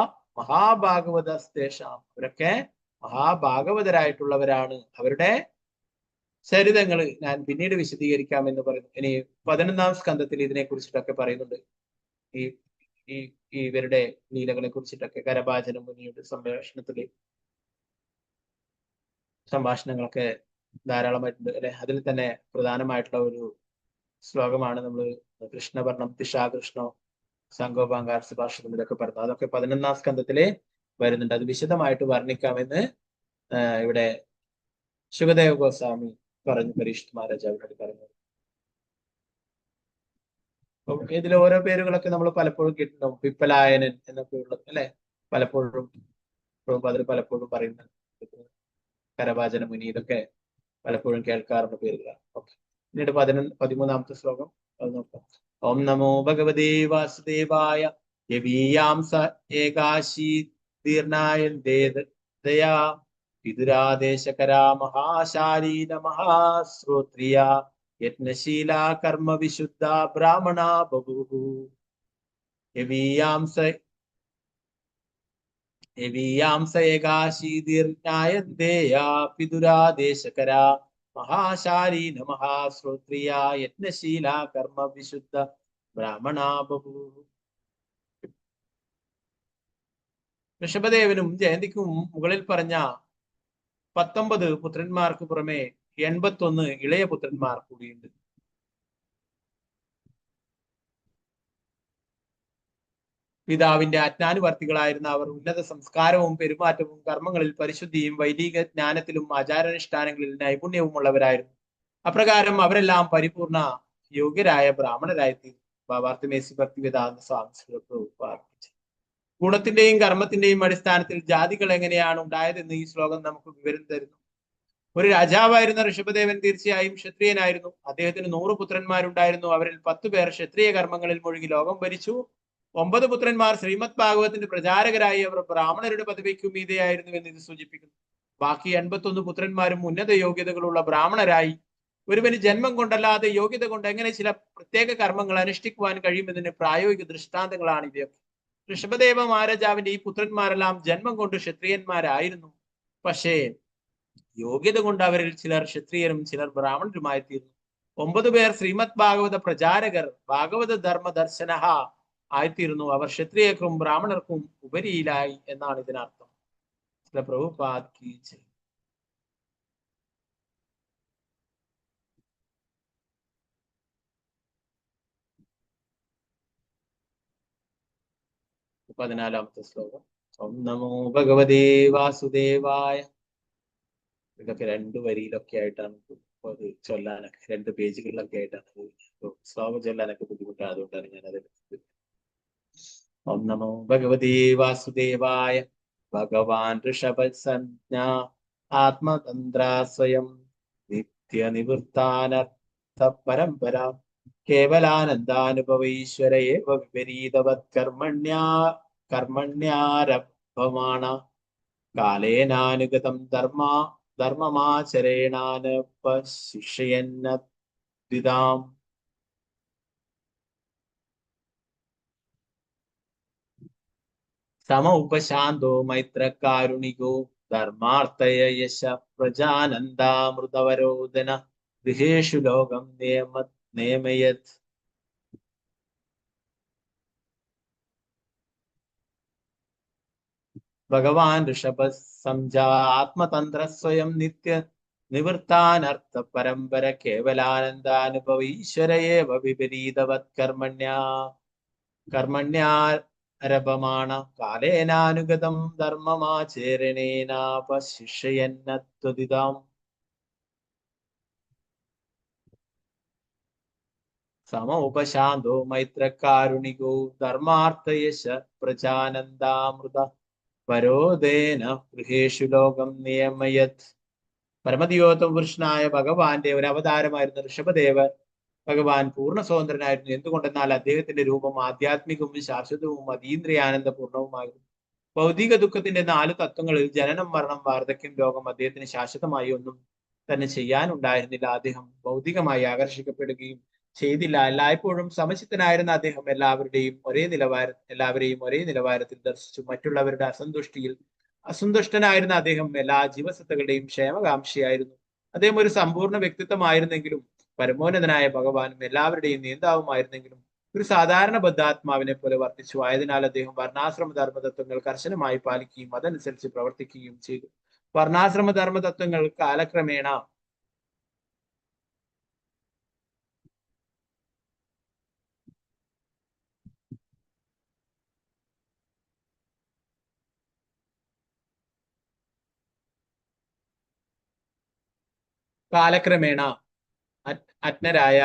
മഹാഭാഗവതസ്തേഷാം, അവരൊക്കെ മഹാഭാഗവതരായിട്ടുള്ളവരാണ്. അവരുടെ ചരിതങ്ങൾ ഞാൻ പിന്നീട് വിശദീകരിക്കാം എന്ന് പറയുന്നു. ഇനി 11ാം സ്കന്ധത്തിൽ ഇതിനെ കുറിച്ചിട്ടൊക്കെ പറയുന്നുണ്ട്. ഈ ഇവരുടെ ലീലകളെ കുറിച്ചിട്ടൊക്കെ കരഭാജന മുനിയുടെ സംഭാഷണങ്ങളൊക്കെ ധാരാളമായിട്ടുണ്ട് അല്ലെ. അതിൽ തന്നെ പ്രധാനമായിട്ടുള്ള ഒരു ശ്ലോകമാണ് നമ്മൾ കൃഷ്ണവർണം ദിശാകൃഷ്ണോ സംഗോപാങ്കാർ സുഭാഷിതം ഇതൊക്കെ പറഞ്ഞത്. അതൊക്കെ 11ാം സ്കന്ധത്തില് വരുന്നുണ്ട്. അത് വിശദമായിട്ട് വർണ്ണിക്കാമെന്ന് ഇവിടെ ശുകദേവ ഗോസ്വാമി പറഞ്ഞു, പരീക്ഷിത് മഹാരാജാവിനോട് പറഞ്ഞത്. ഇതിൽ ഓരോ പേരുകളൊക്കെ നമ്മൾ പലപ്പോഴും കേട്ടിട്ടുണ്ടാവും. പിപ്പലായനൻ എന്നൊക്കെ ഉള്ളത് അല്ലെ, പലപ്പോഴും അതിൽ പലപ്പോഴും പറയുന്നത്. കരഭാജന മുനി, ഇതൊക്കെ പലപ്പോഴും കേൾക്കാറുള്ള പേരുകളാണ്. ഓക്കെ, പിന്നീട് 13ാമത്തെ ശ്ലോകം അത് നോക്കാം. ഓം നമോ ഭഗവതേ വാസുദേവായ യവീയാം സ ഏകാശീ ദീർണായന്തേദയാ വിദുരാദേശകരാ മഹാശാലീന മഹാശ്രോത്രിയ യജ്ഞശീല കർമ്മ വിശുദ്ധ ബ്രാഹ്മണ ബഭൂഹു. യവീയാം സ ഏകാശീ ദീർണായന്തേയാ വിദുരാദേശകരാ മഹാശാലീന മഹാശ്രോത്രിയ യജ്ഞശീല കർമ്മ വിശുദ്ധ ബ്രാഹ്മണ ബഭൂഹു. ഋഷഭദേവനും ജയന്തിക്കും മുകളിൽ പറഞ്ഞ 19 പുത്രന്മാർക്ക് പുറമെ 81 ഇളയ പുത്രന്മാർ കൂടിയുണ്ട്. പിതാവിന്റെ ആജ്ഞാനുവർത്തികളായിരുന്ന അവർ ഉന്നത സംസ്കാരവും പെരുമാറ്റവും കർമ്മങ്ങളിൽ പരിശുദ്ധിയും വൈദിക ജ്ഞാനത്തിലും ആചാരാനുഷ്ഠാനങ്ങളിൽ നൈപുണ്യവും ഉള്ളവരായിരുന്നു. അപ്രകാരം അവരെല്ലാം പരിപൂർണ യോഗ്യരായ ബ്രാഹ്മണരായി തീർന്നു. ബാബാർത്തിമേസി ഭക്തിവേദാന്ത സ്വാമി പ്രാർത്ഥിച്ചു. ഗുണത്തിന്റെയും കർമ്മത്തിന്റെയും അടിസ്ഥാനത്തിൽ ജാതികൾ എങ്ങനെയാണ് ഉണ്ടായതെന്ന് ഈ ശ്ലോകം നമുക്ക് വിവരം തരുന്നു. ഒരു രാജാവായിരുന്ന ഋഷഭദേവൻ തീർച്ചയായും ക്ഷത്രിയനായിരുന്നു. അദ്ദേഹത്തിന് 100 പുത്രന്മാരുണ്ടായിരുന്നു. അവരിൽ 10 പേർ ക്ഷത്രിയ കർമ്മങ്ങളിൽ മുഴുകി ലോകം ഭരിച്ചു. 9 പുത്രന്മാർ ശ്രീമദ് ഭാഗവതത്തിന്റെ പ്രചാരകരായി. അവർ ബ്രാഹ്മണരുടെ പദവിക്കും മീതെയായിരുന്നു എന്ന് ഇത് സൂചിപ്പിക്കുന്നു. ബാക്കി 81 പുത്രന്മാരും ഉന്നത യോഗ്യതകളുള്ള ബ്രാഹ്മണരായി. ഒരുവന് ജന്മം കൊണ്ടല്ലാതെ യോഗ്യത കൊണ്ട് എങ്ങനെ ചില പ്രത്യേക കർമ്മങ്ങൾ അനുഷ്ഠിക്കുവാൻ കഴിയുമെന്നതിന് പ്രായോഗിക ദൃഷ്ടാന്തങ്ങളാണ് ഇവയൊക്കെ. ഋഷഭദേവ മഹാരാജാവിന്റെ ഈ പുത്രന്മാരെല്ലാം ജന്മം കൊണ്ട് ക്ഷത്രിയന്മാരായിരുന്നു. പക്ഷേ യോഗ്യത കൊണ്ട് അവരിൽ ചിലർ ക്ഷത്രിയരും ചിലർ ബ്രാഹ്മണരുമായി തീർന്നു. 9 പേർ ശ്രീമദ് ഭാഗവത പ്രചാരകർ, ഭാഗവത ധർമ്മ ദർശന ആയിത്തീർന്നു. അവർ ക്ഷത്രിയർക്കും ബ്രാഹ്മണർക്കും ഉപരിയിലായി എന്നാണ് ഇതിനർത്ഥം. പ്രഭുപാദ് കീ ജയ്. പതിനാലാമത്തെ ശ്ലോകം. ഓം നമോ ഭഗവതേ വാസുദേവായ. ഇതൊക്കെ 2 വരിയിലൊക്കെ ആയിട്ടാണ് അത് ചൊല്ലാനൊക്കെ, 2 പേജുകളിലൊക്കെ ആയിട്ടാണ് ശ്ലോകം ചൊല്ലാനൊക്കെ ബുദ്ധിമുട്ടാണ്. അതുകൊണ്ടാണ് ഞാൻ അത്. ഓം നമോ ഭഗവതേ വാസുദേവായ. ഭഗവാൻ ഋഷഭസഞ്ജ ആത്മതന്ത്ര സ്വയം നിത്യനിവൃത്താനർത്ഥ പരമ്പര കേവലാനന്ദാനുഭവൈശ്വര ഏവ വിപരീതവത് കർമ്മണ്യാരഭമാണ കാലേനാനുഗതം ധർമ്മമാചരേണാനുപശിഷ്യന്ന ദ്വിതാം. സമ ഉപശാന്തോ മൈത്രകാരുണികോ ധർമാർത്ഥയ യശ പ്രജാനന്ദാമൃതവരോധന ഗൃഹേഷു ലോകം നിയമയത്. ഭഗവാൻ ഋഷഭ സംജാ ആത്മതന്ത്ര സ്വയം നിത്യ നിവൃത്താനർത്ഥ പരമ്പര കേവലാനന്ദാനുഭവ ഈശ്വരയേവ വിപരീതവത് കർമ്മണ്യാരഭമാണ കാലേനാനുഗതം ധർമ്മമാചരണേനാപശിഷ്യന്നത്വദിതാം. സമ ഉപശാന്തോ മൈത്രകാരുണികോ ധർമാർത്ഥയശ പ്രജാനന്ദാമൃത പരോധേന ഗൃഹേഷു ലോകം നിയമയത്. പരമദിയോത്തമ പുരുഷനായ ഭഗവാന്റെ ഒരു അവതാരമായിരുന്ന ഋഷഭദേവൻ ഭഗവാൻ പൂർണ്ണ സ്വതന്ത്രനായിരുന്നു. എന്തുകൊണ്ടെന്നാൽ അദ്ദേഹത്തിന്റെ രൂപം ആധ്യാത്മികവും ശാശ്വതവും അതീന്ദ്രിയാനന്ദപൂർണവുമായിരുന്നു. ഭൗതിക ദുഃഖത്തിന്റെ 4 തത്വങ്ങളിൽ ജനനം, മരണം, വാർദ്ധക്യം, രോഗം അദ്ദേഹത്തിന് ശാശ്വതമായി ഒന്നും തന്നെ ചെയ്യാനുണ്ടായിരുന്നില്ല. അദ്ദേഹം ഭൗതികമായി ആകർഷിക്കപ്പെടുകയും ചെയ്തില്ല. എല്ലായ്പ്പോഴും സമചിത്തനായിരുന്ന അദ്ദേഹം എല്ലാവരെയും ഒരേ നിലവാരത്തിൽ ദർശിച്ചു. മറ്റുള്ളവരുടെ അസന്തുഷ്ടിയിൽ അസന്തുഷ്ടനായിരുന്ന അദ്ദേഹം എല്ലാ ജീവസത്തകളുടെയും ക്ഷേമകാംക്ഷിയായിരുന്നു. അദ്ദേഹം ഒരു സമ്പൂർണ്ണ വ്യക്തിത്വമായിരുന്നെങ്കിലും പരമോന്നതനായ ഭഗവാനും എല്ലാവരുടെയും നേതാവുമായിരുന്നെങ്കിലും ഒരു സാധാരണ ബദ്ധാത്മാവിനെ പോലെ വർത്തിച്ചു. ആയതിനാൽ അദ്ദേഹം വർണ്ണാശ്രമ ധർമ്മതത്വങ്ങൾ കർശനമായി പാലിക്കുകയും അതനുസരിച്ച് പ്രവർത്തിക്കുകയും ചെയ്തു. വർണ്ണാശ്രമ ധർമ്മതത്വങ്ങൾ കാലക്രമേണ അജ്ഞരായ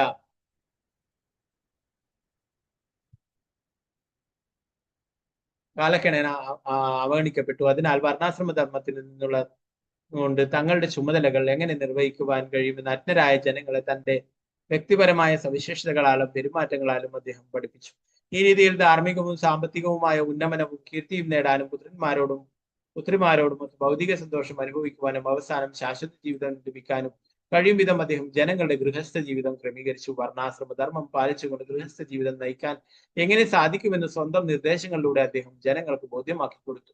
അവഗണിക്കപ്പെട്ടു. അതിനാൽ വർണ്ണാശ്രമ ധർമ്മത്തിൽ നിന്നുള്ള കൊണ്ട് തങ്ങളുടെ ചുമതലകൾ എങ്ങനെ നിർവഹിക്കുവാൻ കഴിയുമെന്ന് അജ്ഞരായ ജനങ്ങളെ തന്റെ വ്യക്തിപരമായ സവിശേഷതകളാലും പെരുമാറ്റങ്ങളാലും അദ്ദേഹം പഠിപ്പിച്ചു. ഈ രീതിയിൽ ധാർമ്മികവും സാമ്പത്തികവുമായ ഉന്നമനവും കീർത്തിയും നേടാനും പുത്രിമാരോടും ഭൗതിക സന്തോഷം അനുഭവിക്കുവാനും അവസാനം ശാശ്വത ജീവിതം ലഭിക്കാനും കഴിയും വിധം അദ്ദേഹം ജനങ്ങളുടെ ഗൃഹസ്ഥ ജീവിതം ക്രമീകരിച്ചു. വർണ്ണാശ്രമ ധർമ്മം പാലിച്ചുകൊണ്ട് ഗൃഹസ്ഥ ജീവിതം നയിക്കാൻ എങ്ങനെ സാധിക്കുമെന്ന് സ്വന്തം നിർദ്ദേശങ്ങളിലൂടെ അദ്ദേഹം ജനങ്ങൾക്ക് ബോധ്യമാക്കി കൊടുത്തു.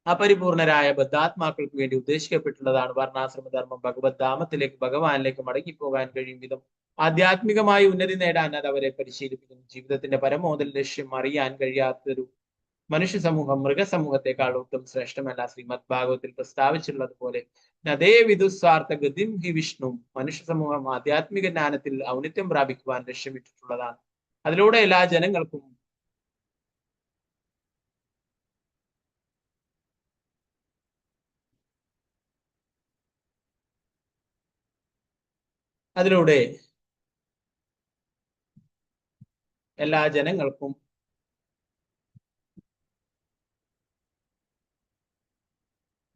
അപരിപൂർണരായ ബദ്ധാത്മാക്കൾക്ക് വേണ്ടി ഉദ്ദേശിക്കപ്പെട്ടുള്ളതാണ് വർണ്ണാശ്രമ ധർമ്മം. ഭഗവത് ധാമത്തിലേക്ക് ഭഗവാനിലേക്ക് മടങ്ങിപ്പോകാൻ കഴിയും വിധം ആധ്യാത്മികമായി ഉന്നതി നേടാൻ അത് അവരെ പരിശീലിപ്പിക്കുന്നു. ജീവിതത്തിന്റെ പരമോദൽ ലക്ഷ്യം അറിയാൻ കഴിയാത്തൊരു മനുഷ്യ സമൂഹം മൃഗസമൂഹത്തെക്കാൾ ഒട്ടും ശ്രേഷ്ഠമല്ല. ശ്രീമദ് ഭാഗവത്തിൽ പ്രസ്താവിച്ചിട്ടുള്ളതുപോലെ അതേ വിദുസ്വാർത്ഥ ഗതിം ഹി വിഷ്ണു. മനുഷ്യ സമൂഹം ആധ്യാത്മിക ജ്ഞാനത്തിൽ ഔന്നിത്യം പ്രാപിക്കുവാൻ ലക്ഷ്യമിട്ടിട്ടുള്ളതാണ്. അതിലൂടെ എല്ലാ ജനങ്ങൾക്കും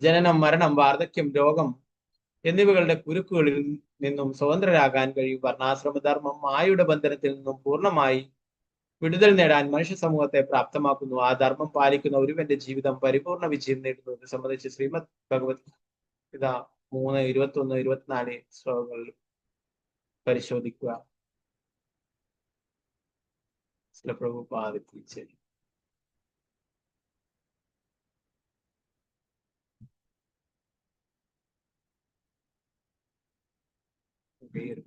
ജനനം, മരണം, വാർദ്ധക്യം, രോഗം എന്നിവകളുടെ കുരുക്കുകളിൽ നിന്നും സ്വതന്ത്രരാകാൻ കഴിയും. വർണ്ണാശ്രമധർമ്മം മായയുടെ ബന്ധനത്തിൽ നിന്നും പൂർണ്ണമായി വിടുതൽ നേടാൻ മനുഷ്യ സമൂഹത്തെ പ്രാപ്തമാക്കുന്നു. ആ ധർമ്മം പാലിക്കുന്ന ഒരുവന്റെ ജീവിതം പരിപൂർണ വിജയം നേടുന്നു. ഇത് സംബന്ധിച്ച് ശ്രീമദ് ഭഗവത്ഗീത 3, 21, 24 ശ്ലോകങ്ങളിൽ പരിശോധിക്കുക. പ്രഭുപാദിപ്പിച്ച്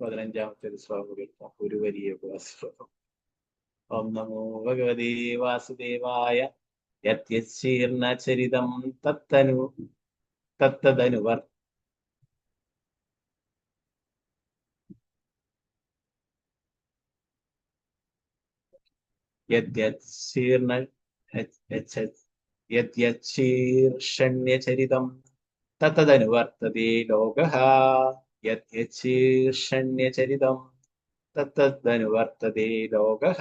15ാമത്തെ ശ്ലോകം ഒരു വലിയ ശ്ലോകം. ഓം നമോ ഭഗവതേ വാസുദേവായ യത്യശീർണ ചരിതം തത്തതനുവർ യത്യശീർഷണ്യചരിതം തത്തതനുവർത്തതേ ലോകഃ. യത്യശീർഷണ്യചരിതം തത്തതനുവർത്തതേ ലോകഃ.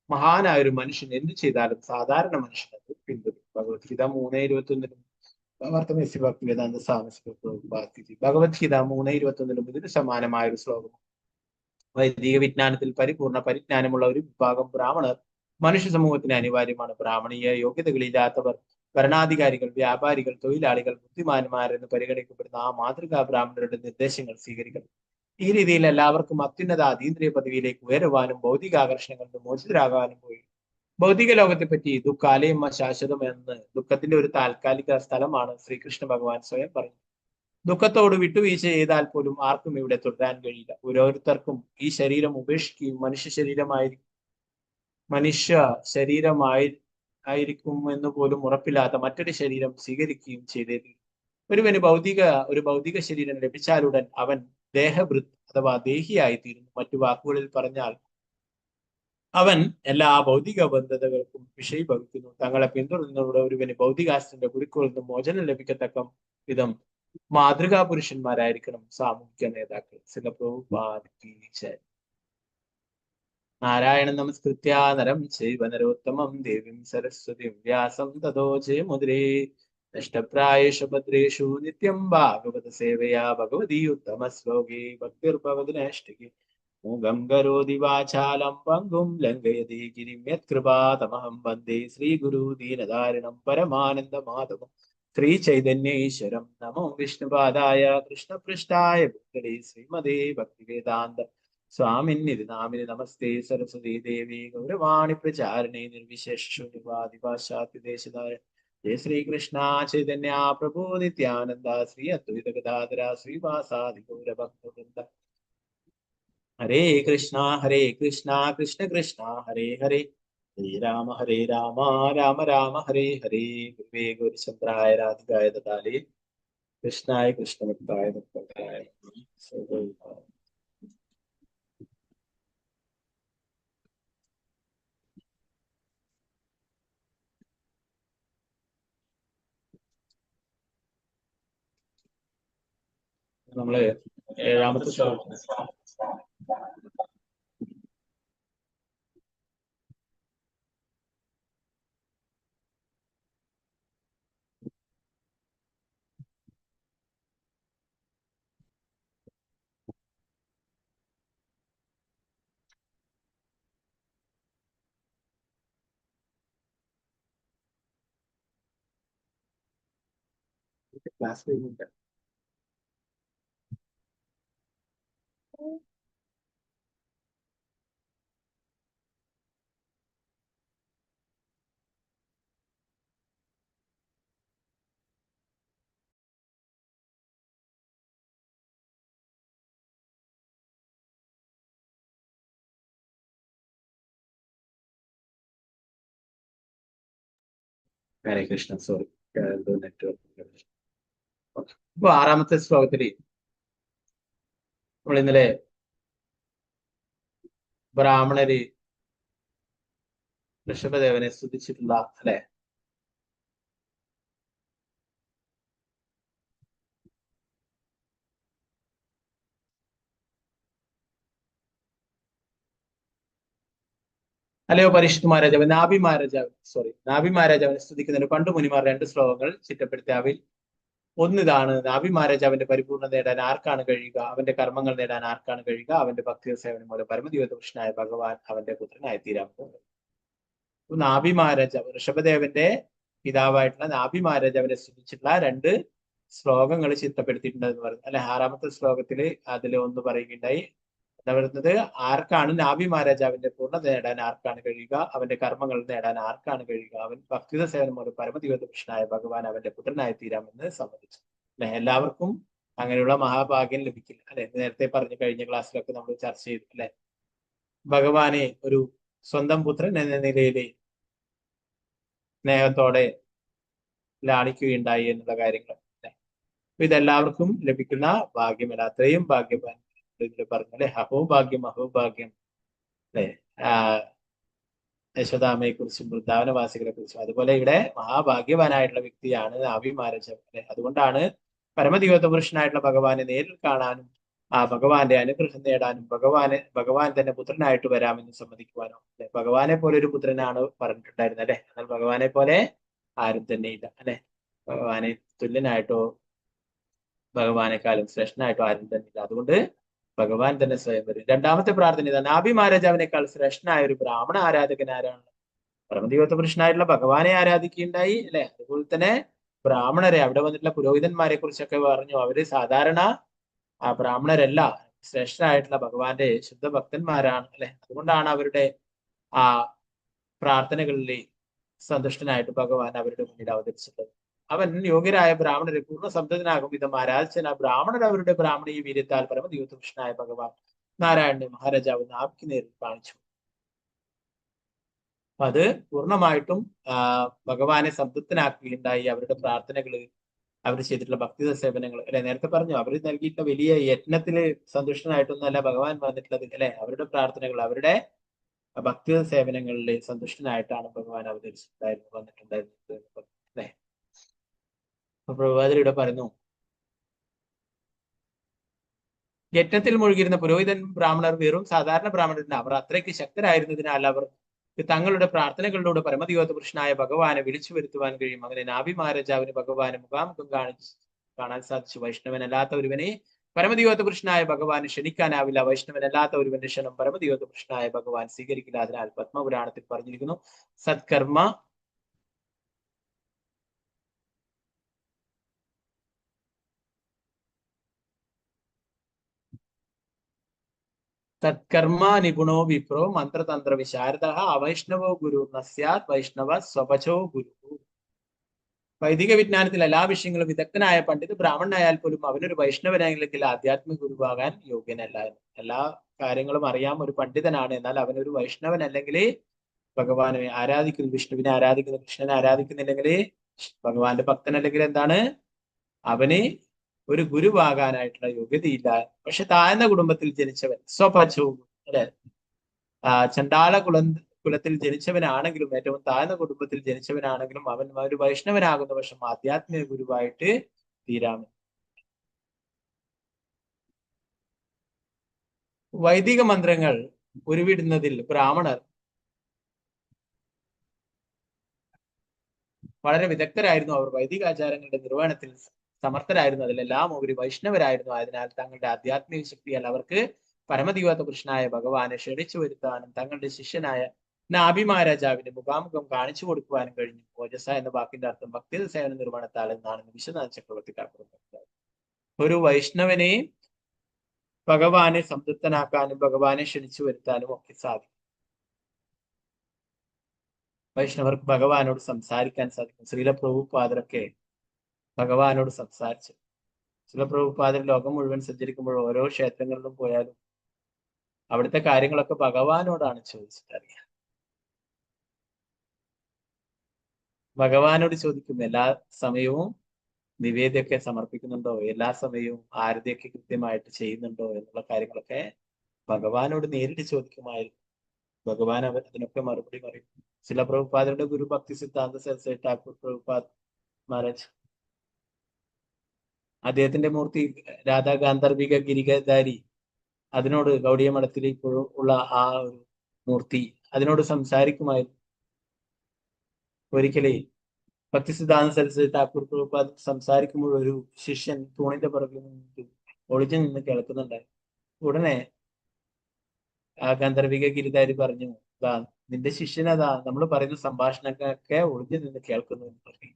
മഹാനായ ഒരു മനുഷ്യൻ എന്ത് ചെയ്താലും സാധാരണ മനുഷ്യനെ പിന്തുടരും. ഭഗവത്ഗീത 3:21 ഭക്തിവേദാന്ത സ്വാമി ഭഗവത്ഗീത 3:21 ഇതിന് സമാനമായ ഒരു ശ്ലോകം. വൈദിക വിജ്ഞാനത്തിൽ പരിപൂർണ പരിജ്ഞാനമുള്ള ഒരു വിഭാഗം ബ്രാഹ്മണർ മനുഷ്യ സമൂഹത്തിന് അനിവാര്യമാണ്. ബ്രാഹ്മണീയ യോഗ്യതകളില്ലാത്തവർ ഭരണാധികാരികൾ, വ്യാപാരികൾ, തൊഴിലാളികൾ, ബുദ്ധിമാന്മാർ എന്ന് പരിഗണിക്കപ്പെടുന്ന ആ മാതൃകാ ബ്രാഹ്മണരുടെ നിർദ്ദേശങ്ങൾ സ്വീകരിക്കണം. ഈ രീതിയിൽ എല്ലാവർക്കും അത്യുന്നത അതീന്ദ്രിയ പദവിയിലേക്ക് ഉയരുവാനും ഭൗതികാകർഷണങ്ങളിൽ നിന്ന് മോചിതരാകാനും പോയി. ഭൗതിക ലോകത്തെ പറ്റി ദുഃഖാലയം ശാശ്വതം എന്ന് ദുഃഖത്തിന്റെ ഒരു താൽക്കാലിക സ്ഥലമാണ് ശ്രീകൃഷ്ണ ഭഗവാൻ സ്വയം പറഞ്ഞു. ദുഃഖത്തോട് വിട്ടുവീഴ്ച ചെയ്താൽ പോലും ആർക്കും ഇവിടെ തുടരാൻ കഴിയില്ല. ഓരോരുത്തർക്കും ഈ ശരീരം ഉപേക്ഷിക്കുകയും മനുഷ്യ ശരീരമായിരിക്കും എന്ന് പോലും ഉറപ്പില്ലാത്ത മറ്റൊരു ശരീരം സ്വീകരിക്കുകയും ചെയ്തേക്കും. ഒരു ഭൗതിക ശരീരം ലഭിച്ചാലുടൻ അവൻ ദേഹഭൃത് അഥവാ ദേഹിയായി തീരുന്നു. മറ്റു വാക്കുകളിൽ പറഞ്ഞാൽ അവൻ എല്ലാ ഭൗതിക ബന്ധതകൾക്കും വിഷയീഭവിക്കുന്നു. തങ്ങളെ പിന്തുടരുന്നതോടെ ഒരുവന് ഭൗതികാസ്ത്രന്റെ കുരുക്കുകളിൽ നിന്നും മോചനം ലഭിക്കത്തക്ക വിധം മാതൃകാ പുരുഷന്മാരായിരിക്കണം സാമൂഹിക നേതാക്കൾ. നാരായണ നമസ്കൃത്യ നരം ചൈവ നരോത്തമം ദേവീം സരസ്വതിം വ്യാസം തതോ ജയമുദ്രേ നഷ്ടപ്രായേഷു ഭദ്രേഷു നിത്യം ഭാഗവത സേവയാ ഭഗവതി ഉത്തമ ശ്ലോകേ ഭക്തിർഭവതി നൈഷ്ഠികേ മൂകം കരോതി വാചാലം പങ്കും ലംഘയതി ഗിരിം യത്കൃപാതമഹം വന്ദേ ശ്രീഗുരു ദീനധാരിണം പരമാനന്ദ മാധവം ശ്രീ ചൈതന്യേശ്വരം. നമോ വിഷ്ണുപാദായ കൃഷ്ണപൃഷ്ഠായ ഭൂതലേ ശ്രീമതേ ഭക്തിവേദാന്ത സ്വാമിന്നിധി നാമിനി നമസ്തേ സരസ്വതീ ദേവി ഗൗരവാണി പ്രചാരണേ നിർവിശേഷ ശൂന്യവാദിഭാഷാതിദേശധാര ജയ ശ്രീകൃഷ്ണ ചൈതന്യ പ്രഭു നിത്യാനന്ദ ശ്രീ അദ്വൈത ഗദാധര ശ്രീവാസാദി ഗൗരഭക്തവൃന്ദ. ഹരേ കൃഷ്ണ കൃഷ്ണ കൃഷ്ണ ഹരേ ഹരേ ഹരേ രാമ രാമ രാമ ഹരേ ഹരേ. ഗുരുവേ ഗൗരിചന്ദ്രായ രാധികായ ദദാലേ കൃഷ്ണായ കൃഷ്ണഭക്തായ ഭക്തായ. നമ്മള് ഏഴാമത്തെ ശ്ലോകം ക്ലാസ് കഴിഞ്ഞിട്ട് ഹരേ കൃഷ്ണ. Sorry, network. അപ്പൊ ആറാമത്തെ ശ്ലോകത്തില് നമ്മൾ ഇന്നലെ ബ്രാഹ്മണര് ഋഷഭദേവനെ സ്തുതിച്ചിട്ടുള്ള അല്ലെ അല്ലയോ പരിശുദ്ധ മഹാരാജാവ്, നാഭി മഹാരാജാവിനെ സ്തുതിക്കുന്നതിന് പണ്ട് മുനിമാർ രണ്ട് ശ്ലോകങ്ങൾ ചിട്ടപ്പെടുത്തി. അവയിൽ ഒന്നിതാണ്: നാഭി മഹാരാജാവിന്റെ പരിപൂർണ്ണ നേടാൻ ആർക്കാണ് കഴിയുക? അവന്റെ കർമ്മങ്ങൾ നേടാൻ ആർക്കാണ് കഴിയുക? അവന്റെ ഭക്തി സേവനം മൂലം പരമദിവ്യകൃഷ്ണനായ ഭഗവാൻ അവന്റെ പുത്രനായി തീരാൻ. നാഭി മഹാരാജാവ്, ഋഷഭദേവന്റെ പിതാവായിട്ടുള്ള നാഭി മഹാരാജാവിനെ സ്തുതിച്ചിട്ടുള്ള രണ്ട് ശ്ലോകങ്ങൾ ചിട്ടപ്പെടുത്തിയിട്ടുണ്ടെന്ന് പറഞ്ഞു അല്ലെ. ആറാമത്തെ ശ്ലോകത്തില് അതിൽ ഒന്ന് പറയുകയുണ്ടായി. എന്താ പറയുന്നത്? ആർക്കാണ് നാഭി മഹാരാജാവിന്റെ പൂർണ്ണത നേടാൻ ആർക്കാണ് കഴിയുക? അവന്റെ കർമ്മങ്ങൾ നേടാൻ ആർക്കാണ് കഴിയുക? അവൻ ഭക്തിത സേവനം മൂലം പരമദിവ്യകൃഷ്ണനായ ഭഗവാൻ അവന്റെ പുത്രനായി തീരാമെന്ന് സമ്മതിച്ചു അല്ലെ. എല്ലാവർക്കും അങ്ങനെയുള്ള മഹാഭാഗ്യം ലഭിക്കില്ല അല്ലെ. നേരത്തെ പറഞ്ഞു, കഴിഞ്ഞ ക്ലാസ്സിലൊക്കെ നമ്മൾ ചർച്ച ചെയ്തു അല്ലെ. ഭഗവാനെ ഒരു സ്വന്തം പുത്രൻ എന്ന നിലയിൽ സ്നേഹത്തോടെ ലാളിക്കുകയുണ്ടായി എന്നുള്ള കാര്യങ്ങൾ അല്ലെ. അപ്പൊ ഇതെല്ലാവർക്കും ലഭിക്കുന്ന ഭാഗ്യമല്ല. അത്രയും ഭാഗ്യവാൻ ഇതിൽ പറഞ്ഞു അല്ലെ. അഹോഭാഗ്യം അല്ലെ. യശോദാമയെ കുറിച്ചും വൃന്ദാവനവാസികളെ കുറിച്ചും. അതുപോലെ ഇവിടെ മഹാഭാഗ്യവാനായിട്ടുള്ള വ്യക്തിയാണ് നാഭി മഹാരാജാവ് അല്ലെ. അതുകൊണ്ടാണ് പരമദിവ്യപുരുഷനായിട്ടുള്ള ഭഗവാനെ നേരിൽ കാണാനും ഭഗവാന്റെ അനുഗ്രഹം നേടാനും ഭഗവാൻ തന്നെ പുത്രനായിട്ട് വരാമെന്ന് സമ്മതിക്കുവാനോ അല്ലെ. ഭഗവാനെ പോലെ ഒരു പുത്രനാണ് പറഞ്ഞിട്ടുണ്ടായിരുന്നത് അല്ലെ. എന്നാൽ ഭഗവാനെ പോലെ ആരും തന്നെ ഇല്ല അല്ലെ. ഭഗവാനെ തുല്യനായിട്ടോ ഭഗവാനെക്കാളും ശ്രേഷ്ഠനായിട്ടോ ആരും തന്നെ ഇല്ല. അതുകൊണ്ട് ഭഗവാൻ തന്നെ സ്വയം വരും. രണ്ടാമത്തെ പ്രാർത്ഥന ഇതാ: നാഭി മഹാരാജാവിനേക്കാൾ ശ്രേഷ്ഠനായ ഒരു ബ്രാഹ്മണ ആരാധകൻ ആരാണ്? പരമദിവ്യത്വ പുരുഷനായിട്ടുള്ള ഭഗവാനെ ആരാധിക്കുകയുണ്ടായി അല്ലെ. അതുപോലെ തന്നെ ബ്രാഹ്മണരെ, അവിടെ വന്നിട്ടുള്ള പുരോഹിതന്മാരെ കുറിച്ചൊക്കെ പറഞ്ഞു. അവര് സാധാരണ ബ്രാഹ്മണരല്ല, ശ്രേഷ്ഠരായിട്ടുള്ള ഭഗവാന്റെ ശുദ്ധ ഭക്തന്മാരാണ് അല്ലെ. അതുകൊണ്ടാണ് അവരുടെ ആ പ്രാർത്ഥനകളിൽ സന്തുഷ്ടനായിട്ട് ഭഗവാൻ അവരുടെ മുന്നിൽ അവതരിച്ചിട്ടുള്ളത്. അവൻ യോഗ്യരായ ബ്രാഹ്മണരെ പൂർണ്ണ സംതൃപ്തനാകും വിധം ആരാധിച്ച ബ്രാഹ്മണർ അവരുടെ ബ്രാഹ്മണീയ വീര്യത്താൽ പരമദിവ്യത്വ പുരുഷനായ ഭഗവാൻ നാരായണനെ മഹാരാജാവ് നാവിക്ക് നേരിൽ കാണിച്ചു. അത് പൂർണ്ണമായിട്ടും ഭഗവാനെ സംതൃപ്തനാക്കുകയുണ്ടായി. അവരുടെ പ്രാർത്ഥനകള്, അവർ ചെയ്തിട്ടുള്ള ഭക്തിത സേവനങ്ങൾ അല്ലെ. നേരത്തെ പറഞ്ഞു, അവർ നൽകിയിട്ടുള്ള വലിയ യജ്ഞത്തില് സന്തുഷ്ടനായിട്ടൊന്നല്ല ഭഗവാൻ വന്നിട്ടുള്ളത് അല്ലെ. അവരുടെ പ്രാർത്ഥനകൾ, അവരുടെ ഭക്തിത സേവനങ്ങളിൽ സന്തുഷ്ടനായിട്ടാണ് ഭഗവാൻ വന്നിട്ടുണ്ടായിരുന്നത് അല്ലെ. അപ്പൊ പ്രഭുപാദരിവിടെ പറയുന്നു, യജ്ഞത്തിൽ മുഴുകിയിരുന്ന പുരോഹിതൻ ബ്രാഹ്മണർ വെറും സാധാരണ ബ്രാഹ്മണരിന് അവർ അത്രയ്ക്ക് ശക്തരായിരുന്നതിനാൽ അവർ തങ്ങളുടെ പ്രാർത്ഥനകളിലൂടെ പരമദിവ്യത്വ പുരുഷനായ ഭഗവാനെ വിളിച്ചു വരുത്തുവാൻ കഴിയും. അങ്ങനെ നാഭി മഹാരാജാവിന് ഭഗവാനെ മുഖാമുഖം കാണാൻ സാധിച്ചു. വൈഷ്ണവനല്ലാത്ത ഒരുവനെ പരമദിവ്യത്വ പുരുഷനായ ഭഗവാൻ ക്ഷണിക്കാനാവില്ല. വൈഷ്ണവനല്ലാത്ത ഒരുവന്റെ ക്ഷണം പരമദിവ്യത്വ പുരുഷനായ ഭഗവാൻ സ്വീകരിക്കില്ല. അതിനാൽ പത്മപുരാണത്തിൽ പറഞ്ഞിരിക്കുന്നു, സത്കർമ്മ തത്കർമ്മ നിപുണോ വിപ്രോ മന്ത്രതന്ത്ര വിശാരദ അവൈഷ്ണവോ ഗുരു നസ്യാത് വൈഷ്ണവ സ്വപചോ ഗുരു. വൈദിക വിജ്ഞാനത്തിൽ എല്ലാ വിഷയങ്ങളും വിദഗ്ധനായ പണ്ഡിത ബ്രാഹ്മണനായാൽ പോലും അവനൊരു വൈഷ്ണവനായില്ലെങ്കിൽ ആധ്യാത്മിക ഗുരുവാകാൻ യോഗ്യനല്ല. എല്ലാ കാര്യങ്ങളും അറിയാം ഒരു പണ്ഡിതനാണ്, എന്നാൽ അവനൊരു വൈഷ്ണവനല്ലെങ്കിൽ ഭഗവാനെ ആരാധിക്കുന്നു, വിഷ്ണുവിനെ ആരാധിക്കുന്നു, കൃഷ്ണനെ ആരാധിക്കുന്നില്ലെങ്കിൽ, ഭഗവാന്റെ ഭക്തനല്ലെങ്കിൽ എന്താണ്, അവന് ഒരു ഗുരുവാകാനായിട്ടുള്ള യോഗ്യതയില്ല. പക്ഷെ താഴ്ന്ന കുടുംബത്തിൽ ജനിച്ചവൻ സ്വപചവും അല്ലെ, ചണ്ടാല കുലത്തിൽ ജനിച്ചവനാണെങ്കിലും, ഏറ്റവും താഴ്ന്ന കുടുംബത്തിൽ ജനിച്ചവനാണെങ്കിലും അവൻ ഒരു വൈഷ്ണവനാകുന്ന പക്ഷം ആധ്യാത്മിക ഗുരുവായിട്ട് തീരാമോ. വൈദിക മന്ത്രങ്ങൾ ഉരുവിടുന്നതിൽ ബ്രാഹ്മണർ വളരെ വിദഗ്ധരായിരുന്നു. അവർ വൈദികാചാരങ്ങളുടെ നിർവഹണത്തിൽ സമർത്ഥരായിരുന്നു. അതിലെല്ലാം ഒരു വൈഷ്ണവരായിരുന്നു. ആയതിനാൽ തങ്ങളുടെ ആധ്യാത്മിക ശക്തിയാൽ അവർക്ക് പരമദിവ്യത്വ പുരുഷനായ ഭഗവാനെ ക്ഷണിച്ചു വരുത്താനും തങ്ങളുടെ ശിഷ്യനായ നാഭി മഹാരാജാവിന്റെ മുഖാമുഖം കാണിച്ചു കൊടുക്കുവാനും കഴിഞ്ഞു. ഓജസ എന്ന വാക്കിന്റെ അർത്ഥം ഭക്തി സേവന നിർവഹണത്താൽ എന്നാണെന്ന് വിശ്വനാഥ ചക്രവർത്തി ഠാക്കൂർ. ഒരു വൈഷ്ണവനെ ഭഗവാനെ സംതൃപ്തനാക്കാനും ഭഗവാനെ ക്ഷണിച്ചു വരുത്താനും ഒക്കെ സാധിക്കും. വൈഷ്ണവർക്ക് ഭഗവാനോട് സംസാരിക്കാൻ സാധിക്കും. ശ്രീല പ്രഭുപാദരൊക്കെ ഭഗവാനോട് സംസാരിച്ചു. ശ്രീല പ്രഭുപാദർ ലോകം മുഴുവൻ സഞ്ചരിക്കുമ്പോൾ ഓരോ ക്ഷേത്രങ്ങളിലും പോയാലും അവിടുത്തെ കാര്യങ്ങളൊക്കെ ഭഗവാനോടാണ് ചോദിച്ചിട്ടറിയാം. ഭഗവാനോട് ചോദിക്കും, എല്ലാ സമയവും നിവേദ്യമൊക്കെ സമർപ്പിക്കുന്നുണ്ടോ, എല്ലാ സമയവും ആരതിയൊക്കെ കൃത്യമായിട്ട് ചെയ്യുന്നുണ്ടോ എന്നുള്ള കാര്യങ്ങളൊക്കെ ഭഗവാനോട് നേരിട്ട് ചോദിക്കുമായിരുന്നു. ഭഗവാൻ അതിനൊക്കെ മറുപടി പറയും. ശ്രീല പ്രഭുപാദരുടെ ഗുരു ഭക്തി സിദ്ധാന്ത സരസ്വതി ഠാക്കൂർ പ്രഭുപാദ് മഹാരാജ്, അദ്ദേഹത്തിന്റെ മൂർത്തി രാധാ ഗാന്ധർവിക ഗിരികധാരി, അതിനോട് ഗൗഡിയ മഠത്തിൽ ഇപ്പോഴും ഉള്ള ആ ഒരു മൂർത്തി അതിനോട് സംസാരിക്കുമായിരുന്നു. ഒരിക്കലേ ഭക്തി സിദ്ധാന്ത സരസ്വതി ഠാക്കൂർ പ്രഭുപാദ് സംസാരിക്കുമ്പോൾ ഒരു ശിഷ്യൻ തൂണിന്റെ പുറകിൽ നിന്ന് ഒളിച്ചു നിന്ന് കേൾക്കുന്നുണ്ടായി. ഉടനെ ആ ഗാന്ധർവിക ഗിരിധാരി പറഞ്ഞു, നിന്റെ ശിഷ്യനതാ നമ്മൾ പറയുന്ന സംഭാഷണങ്ങളൊക്കെ ഒളിഞ്ഞു നിന്ന് കേൾക്കുന്നു എന്ന് പറഞ്ഞു.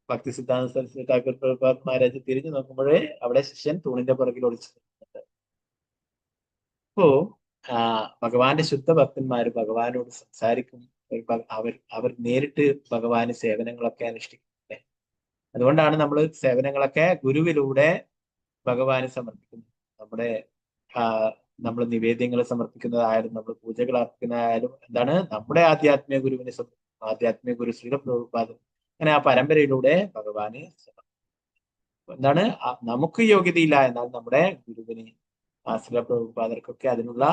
ഭക്തി സിദ്ധാന്ത സരസ്വതി ഠാക്കൂർ പ്രഭുപാദ് മഹാരാജ് തിരിഞ്ഞു നോക്കുമ്പോഴേ അവിടെ ശിഷ്യൻ തൂണിന്റെ പുറകിൽ ഒളിച്ചു നിൽക്കുന്നുണ്ട്. അപ്പോ ഭഗവാന്റെ ശുദ്ധ ഭക്തന്മാര് ഭഗവാനോട് സംസാരിക്കും. അവർ നേരിട്ട് ഭഗവാന് സേവനങ്ങളൊക്കെ അനുഷ്ഠിക്കും. അതുകൊണ്ടാണ് നമ്മൾ സേവനങ്ങളൊക്കെ ഗുരുവിലൂടെ ഭഗവാന് സമർപ്പിക്കുന്നത്. നമ്മൾ നിവേദ്യങ്ങൾ സമർപ്പിക്കുന്നതായാലും നമ്മൾ പൂജകൾ അർപ്പിക്കുന്നതായാലും എന്താണ്, നമ്മുടെ ആധ്യാത്മിക ഗുരുവിനെ ആധ്യാത്മിക ഗുരു ശ്രീല പ്രഭുപാദൻ അങ്ങനെ ആ പരമ്പരയിലൂടെ ഭഗവാന് എന്താണ്, നമുക്ക് യോഗ്യതയില്ല, എന്നാൽ നമ്മുടെ ഗുരുവിന് ശ്രീല പ്രഭുപാദർക്കൊക്കെ അതിനുള്ള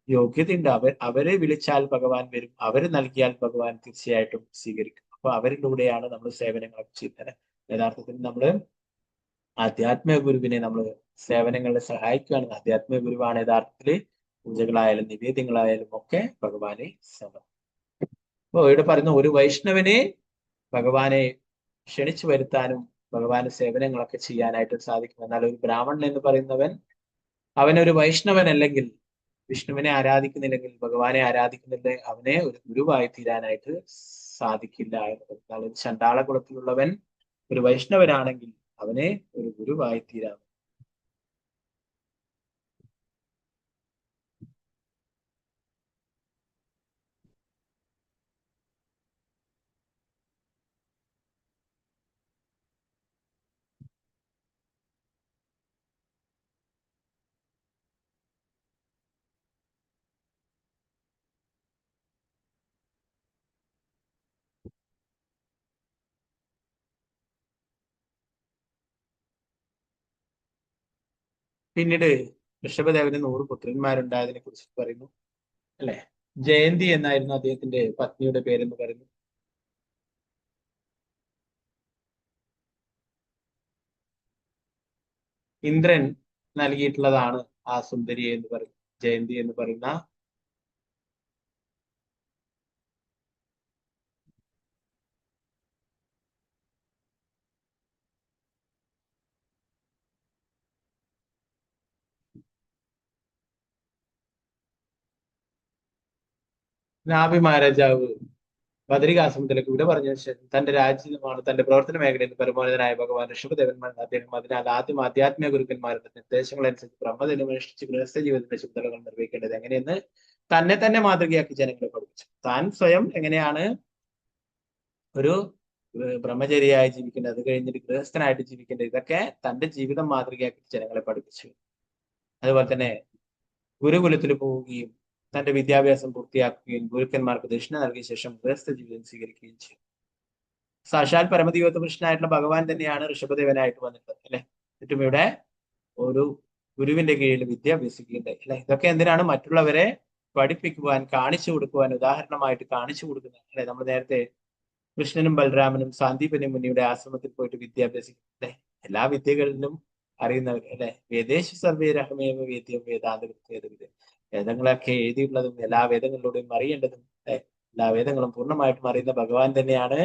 യോഗ്യതയുണ്ട്. അവരെ വിളിച്ചാൽ ഭഗവാൻ വരും, അവര് നൽകിയാൽ ഭഗവാൻ തീർച്ചയായിട്ടും സ്വീകരിക്കും. അപ്പൊ അവരിലൂടെയാണ് നമ്മൾ സേവനങ്ങളൊക്കെ ചെയ്യുന്നത്. യഥാർത്ഥത്തിൽ നമ്മള് ആധ്യാത്മിക ഗുരുവിനെ നമ്മൾ സേവനങ്ങളെ സഹായിക്കുകയാണ്. ആധ്യാത്മിക ഗുരുവാണ് യഥാർത്ഥത്തില് പൂജകളായാലും നിവേദ്യങ്ങളായാലും ഒക്കെ ഭഗവാനെ സമർപ്പിക്കും. അപ്പൊ ഇവിടെ പറയുന്ന ഒരു വൈഷ്ണവനെ ഭഗവാനെ ക്ഷണിച്ചു വരുത്താനും ഭഗവാന്റെ സേവനങ്ങളൊക്കെ ചെയ്യാനായിട്ട് സാധിക്കും. എന്നാൽ ഒരു ബ്രാഹ്മണൻ എന്ന് പറയുന്നവൻ അവനൊരു വൈഷ്ണവൻ അല്ലെങ്കിൽ വിഷ്ണുവിനെ ആരാധിക്കുന്നില്ലെങ്കിൽ, ഭഗവാനെ ആരാധിക്കുന്നില്ലെങ്കിൽ അവനെ ഒരു ഗുരുവായി തീരാനായിട്ട് സാധിക്കില്ല എന്നുള്ളത്. ചണ്ടാള കുലത്തിലുള്ളവൻ ഒരു വൈഷ്ണവനാണെങ്കിൽ അവനെ ഒരു ഗുരുവായി തീരാം. പിന്നീട് ഋഷഭദേവന് 100 പുത്രന്മാരുണ്ടായതിനെ കുറിച്ച് പറയുന്നു അല്ലെ. ജയന്തി എന്നായിരുന്നു അദ്ദേഹത്തിന്റെ പത്നിയുടെ പേരെന്ന് പറയുന്നു. ഇന്ദ്രൻ നൽകിയിട്ടുള്ളതാണ് ആ സുന്ദരി എന്ന് പറയുന്ന ജയന്തി എന്ന് പറയുന്ന നാഭി മഹാരാജാവ് ബദരികാശ്രമത്തിലേക്ക് വിട പറഞ്ഞ ശേഷം തന്റെ രാജ്യമാണ് തന്റെ പ്രവർത്തന മേഖലയിൽ പരമോന്നതനായ ഭഗവാൻ ഋഷഭദേവന്മാർ അദ്ദേഹം അതിനാൽ ആദ്യം ആധ്യാത്മിക ഗുരുക്കന്മാരുടെ നിർദ്ദേശങ്ങളനുസരിച്ച് ബ്രഹ്മചര്യം അനുഷ്ഠിച്ച് ഗൃഹസ്ഥ ജീവിതത്തിന്റെ ചുമതലകൾ നിർവഹിക്കേണ്ടത് എങ്ങനെയെന്ന് തന്നെ മാതൃകയാക്കി ജനങ്ങളെ പഠിപ്പിച്ചു. താൻ സ്വയം എങ്ങനെയാണ് ഒരു ബ്രഹ്മചരിയായി ജീവിക്കേണ്ടത്, അത് കഴിഞ്ഞിട്ട് ഗൃഹസ്ഥനായിട്ട് ജീവിക്കേണ്ടത്, ഇതൊക്കെ തന്റെ ജീവിതം മാതൃകയാക്കി ജനങ്ങളെ പഠിപ്പിച്ചു. അതുപോലെ തന്നെ ഗുരുകുലത്തിൽ പോവുകയും തന്റെ വിദ്യാഭ്യാസം പൂർത്തിയാക്കുകയും ഗുരുക്കന്മാർക്ക് ദക്ഷിണ നൽകിയ ശേഷം ഗൃഹസ്ഥ ജീവിതം സ്വീകരിക്കുകയും ചെയ്യും. സാക്ഷാൽ പരമദൈവത്വ പുരുഷനായിട്ടുള്ള ഭഗവാൻ തന്നെയാണ് ഋഷഭദേവനായിട്ട് വന്നിട്ടുള്ളത് അല്ലെ. ചുറ്റും ഇവിടെ ഒരു ഗുരുവിന്റെ കീഴിൽ വിദ്യ അഭ്യസിക്കുകയുണ്ടായി അല്ലെ. ഇതൊക്കെ എന്തിനാണ്? മറ്റുള്ളവരെ പഠിപ്പിക്കുവാൻ, കാണിച്ചു കൊടുക്കുവാൻ, ഉദാഹരണമായിട്ട് കാണിച്ചു കൊടുക്കുന്നത് അല്ലെ. നമ്മൾ നേരത്തെ കൃഷ്ണനും ബലരാമനും സാന്ദീപനും മുനിയുടെ ആശ്രമത്തിൽ പോയിട്ട് വിദ്യ അഭ്യസിക്കും അല്ലെ. എല്ലാ വിദ്യകളിലും അറിയുന്നവർ അല്ലെ. വേദേശു സർവേ രഹമേവ വേദ്യം വേദാന്ത വേദങ്ങളൊക്കെ എഴുതിയുള്ളതും എല്ലാ വേദങ്ങളിലൂടെയും അറിയേണ്ടതും എല്ലാ വേദങ്ങളും പൂർണ്ണമായിട്ടും അറിയുന്ന ഭഗവാൻ തന്നെയാണ്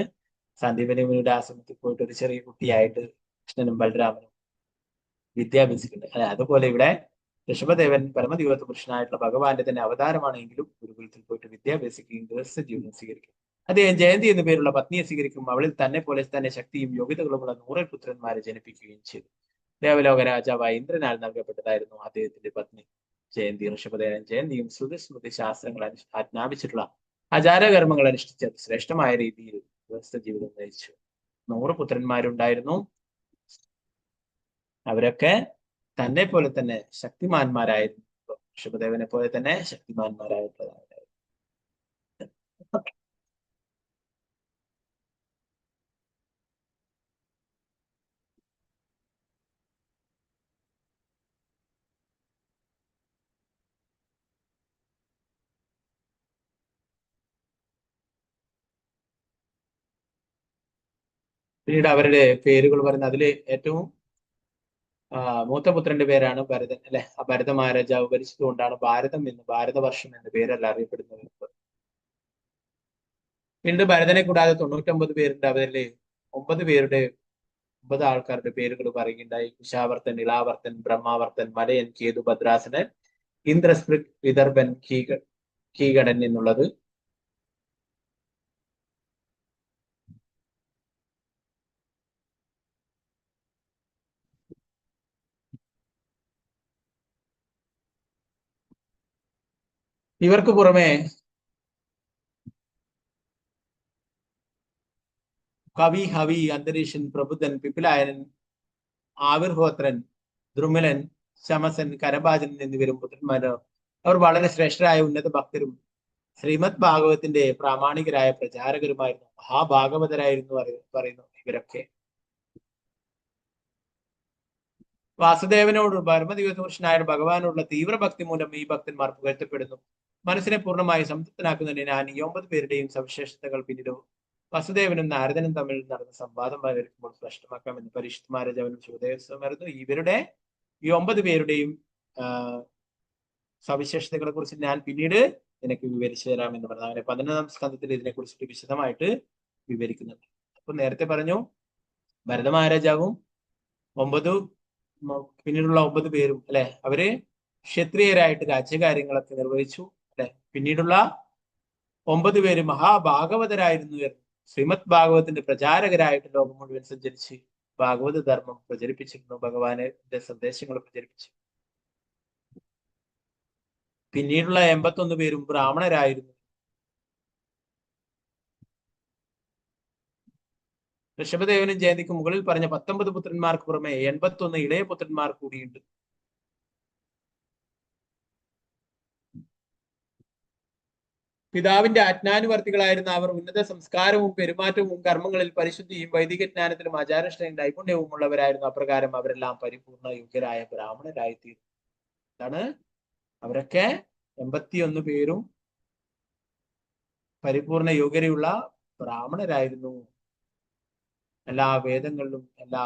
സാന്ദീപനി മുനിയുടെ ആശ്രമത്തിൽ പോയിട്ട് ഒരു ചെറിയ കുട്ടിയായിട്ട് കൃഷ്ണനും ബലരാമനും വിദ്യാഭ്യസിക്കുന്നത് അല്ലെ. അതുപോലെ ഇവിടെ ഋഷഭദേവൻ പരമദൈവത്വ പുരുഷനായിട്ടുള്ള ഭഗവാന്റെ തന്നെ അവതാരമാണെങ്കിലും ഗുരുകുലത്തിൽ പോയിട്ട് വിദ്യാഭ്യസിക്കുകയും ഗൃഹസ്ഥ ജീവിതം സ്വീകരിക്കും. അദ്ദേഹം ജയന്തി എന്നു പേരുള്ള പത്നിയെ സ്വീകരിക്കും. അവളിൽ തന്നെ പോലെ തന്നെ ശക്തിയും യോഗ്യതകളുമുള്ള 100 പുത്രന്മാരെ ജനിപ്പിക്കുകയും ചെയ്തു. ദേവലോക രാജാവായ ഇന്ദ്രനാൽ നൽകപ്പെട്ടതായിരുന്നു അദ്ദേഹത്തിന്റെ പത്നി ജയന്തി. ഋഷഭദേവൻ ജയന്തിയും ശ്രുതി ശാസ്ത്രങ്ങൾ ആജ്ഞാപിച്ചിട്ടുള്ള ആചാരകർമ്മങ്ങൾ അനുഷ്ഠിച്ച് ശ്രേഷ്ഠമായ രീതിയിൽ ഗൃഹസ്ഥ ജീവിതം നയിച്ചു. 100 പുത്രന്മാരുണ്ടായിരുന്നു. അവരൊക്കെ തന്നെ പോലെ തന്നെ ശക്തിമാന്മാരായിരുന്നു. ഋഷഭദേവനെ പോലെ തന്നെ ശക്തിമാന്മാരായിട്ടുള്ളതാണ്. പിന്നീട് അവരുടെ പേരുകൾ പറയുന്നത് അതിൽ ഏറ്റവും മൂത്തപുത്രന്റെ പേരാണ് ഭരതൻ അല്ലെ. ആ ഭരത മഹാരാജാവ് ഭരിച്ചതുകൊണ്ടാണ് ഭാരതം എന്ന് ഭാരതവർഷം എന്ന പേരല്ല അറിയപ്പെടുന്നത്. പിന്നീട് ഭരതനെ കൂടാതെ 99 പേരുണ്ട്. അവരിൽ 9 ആൾക്കാരുടെ പേരുകൾ പറയുകയുണ്ടായി. കുശാവർത്തൻ, ഇളാവർത്തൻ, ബ്രഹ്മാവർത്തൻ, മലയൻ, കേതു, ഭദ്രാസനൻ, ഇന്ദ്രസ്പൃക്, വിദർഭൻ, കീകടൻ എന്നുള്ളത്. ഇവർക്ക് പുറമെ കവി, ഹവി, അന്തരീക്ഷൻ, പ്രബുദ്ധൻ, പിപ്പിലായനൻ, ആവിർഹോത്രൻ, ദ്രുമലൻ, ശമസൻ, കരഭാജൻ എന്നിവരും പുത്രന്മാരോ. അവർ വളരെ ശ്രേഷ്ഠരായ ഉന്നത ഭക്തരും ശ്രീമദ് ഭാഗവത്തിന്റെ പ്രാമാണികരായ പ്രചാരകരുമായിരുന്നു. മഹാഭാഗവതരായിരുന്നു പറയുന്നു ഇവരൊക്കെ. വാസുദേവനോട് പരമദിവസപുരുഷനായ ഭഗവാനോടുള്ള തീവ്രഭക്തി മൂലം ഈ ഭക്തന്മാർ പുകഴ്ത്തപ്പെടുന്നു. മനസ്സിനെ പൂർണ്ണമായി സംതൃപ്തനാക്കുന്നതിന് ഞാൻ ഈ 9 പേരുടെയും സവിശേഷതകൾ പിന്നീട് വസുദേവനും നാരദനും തമ്മിൽ നടന്ന സംവാദം പകർത്തുമ്പോൾ സ്പഷ്ടമാക്കാമെന്ന് പരീക്ഷിത് മഹാരാജാവിനും ശിവദേവസ്വമായിരുന്നു. ഇവരുടെ ഈ 9 പേരുടെയും സവിശേഷതകളെ കുറിച്ച് ഞാൻ പിന്നീട് നിനക്ക് വിവരിച്ചു തരാമെന്ന് പറഞ്ഞു. അങ്ങനെ 11ാം സ്കന്ധത്തിൽ ഇതിനെ കുറിച്ചിട്ട് വിശദമായിട്ട് വിവരിക്കുന്നുണ്ട്. അപ്പൊ നേരത്തെ പറഞ്ഞു ഭരത മഹാരാജാവും 9 പിന്നീടുള്ള 9 പേരും അല്ലെ. അവര് ക്ഷത്രിയരായിട്ട് രാജ്യകാര്യങ്ങളൊക്കെ നിർവഹിച്ചു അല്ലെ. പിന്നീടുള്ള 9 പേര് മഹാഭാഗവതരായിരുന്നു. ശ്രീമദ് ഭാഗവതത്തിന്റെ പ്രചാരകരായിട്ട് ലോകം മുഴുവൻ സഞ്ചരിച്ച് ഭാഗവത ധർമ്മം പ്രചരിപ്പിച്ചിരുന്നു, ഭഗവാന്റെ സന്ദേശങ്ങൾ പ്രചരിപ്പിച്ചു. പിന്നീടുള്ള 81 പേരും ബ്രാഹ്മണരായിരുന്നു. ഋഷഭദേവനും ജയന്തിക്കും മുകളിൽ പറഞ്ഞ 19 പുത്രന്മാർക്ക് പുറമെ 81 ഇളയ പുത്രന്മാർ കൂടിയുണ്ട്. പിതാവിന്റെ ആജ്ഞാനുവർത്തികളായിരുന്ന അവർ ഉന്നത സംസ്കാരവും പെരുമാറ്റവും കർമ്മങ്ങളിൽ പരിശുദ്ധിയും വൈദിക ജ്ഞാനത്തിലും ആചാരനിഷ്ഠയും നൈപുണ്യവും ഉള്ളവരായിരുന്നു. അപ്രകാരം അവരെല്ലാം പരിപൂർണ യോഗ്യരായ ബ്രാഹ്മണരായിത്തീർന്നു. എന്താണ്? അവരൊക്കെ 81 പേരും പരിപൂർണ യോഗ്യതയുള്ള ബ്രാഹ്മണരായിരുന്നു. എല്ലാ വേദങ്ങളിലും എല്ലാ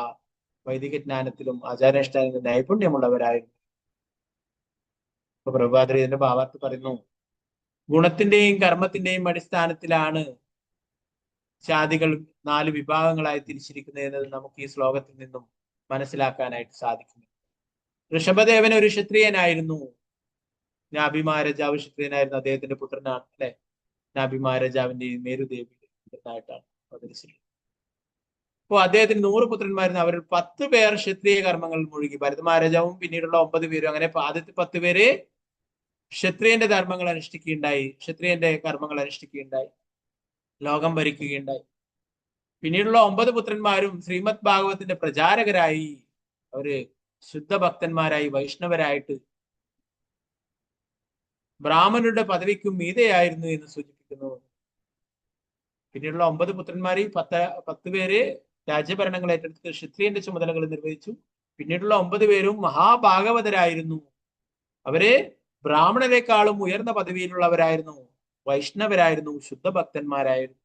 വൈദിക ജ്ഞാനത്തിലും ആചാരനിഷ്ഠയിലും നൈപുണ്യമുള്ളവരായിരുന്നു. ഇപ്പൊ പ്രഭാതരി ഇതിന്റെ ഭാവാർത്ഥം പറയുന്നു, ഗുണത്തിന്റെയും കർമ്മത്തിന്റെയും അടിസ്ഥാനത്തിലാണ് ജാതികൾ 4 വിഭാഗങ്ങളായി തിരിച്ചിരിക്കുന്നത് എന്നത് നമുക്ക് ഈ ശ്ലോകത്തിൽ നിന്നും മനസ്സിലാക്കാനായിട്ട് സാധിക്കുന്നു. ഋഷഭദേവൻ ഒരു ക്ഷത്രിയനായിരുന്നു. നാഭിമാരാജാവ് ക്ഷത്രിയനായിരുന്നു. അദ്ദേഹത്തിന്റെ പുത്രനാണ് അല്ലെ. നാഭിമാരാജാവിന്റെയും മേരുദേവിയുടെ പുത്രനായിട്ടാണ് അവതരിച്ചിട്ടുള്ളത്. അപ്പോൾ അദ്ദേഹത്തിന് 100 പുത്രന്മാരുന്നു. അവരിൽ 10 പേർ ക്ഷത്രിയ കർമ്മങ്ങളിൽ മുഴുകി. ഭരതമഹാരാജാവും പിന്നീടുള്ള 9 പേരും. അങ്ങനെ ആദ്യത്തെ 10 പേര് ക്ഷത്രിയന്റെ ധർമ്മങ്ങൾ അനുഷ്ഠിക്കുകയുണ്ടായി, ക്ഷത്രിയന്റെ കർമ്മങ്ങൾ അനുഷ്ഠിക്കുകയുണ്ടായി, ലോകം ഭരിക്കുകയുണ്ടായി. പിന്നീടുള്ള 9 പുത്രന്മാരും ശ്രീമദ് ഭാഗവതത്തിന്റെ പ്രചാരകരായി, അവര് ശുദ്ധഭക്തന്മാരായി, വൈഷ്ണവരായിട്ട് ബ്രാഹ്മണരുടെ പദവിക്കും മീതെയായിരുന്നു എന്ന് സൂചിപ്പിക്കുന്നു. പിന്നീടുള്ള 9 പുത്രന്മാരിൽ 10 പേര് രാജ്യഭരണങ്ങൾ ഏറ്റെടുത്ത് ക്ഷത്രിയന്റെ ചുമതലകൾ നിർവഹിച്ചു. പിന്നീടുള്ള 9 പേരും മഹാഭാഗവതരായിരുന്നു. അവര് ബ്രാഹ്മണരെക്കാളും ഉയർന്ന പദവിയിലുള്ളവരായിരുന്നു, വൈഷ്ണവരായിരുന്നു, ശുദ്ധഭക്തന്മാരായിരുന്നു.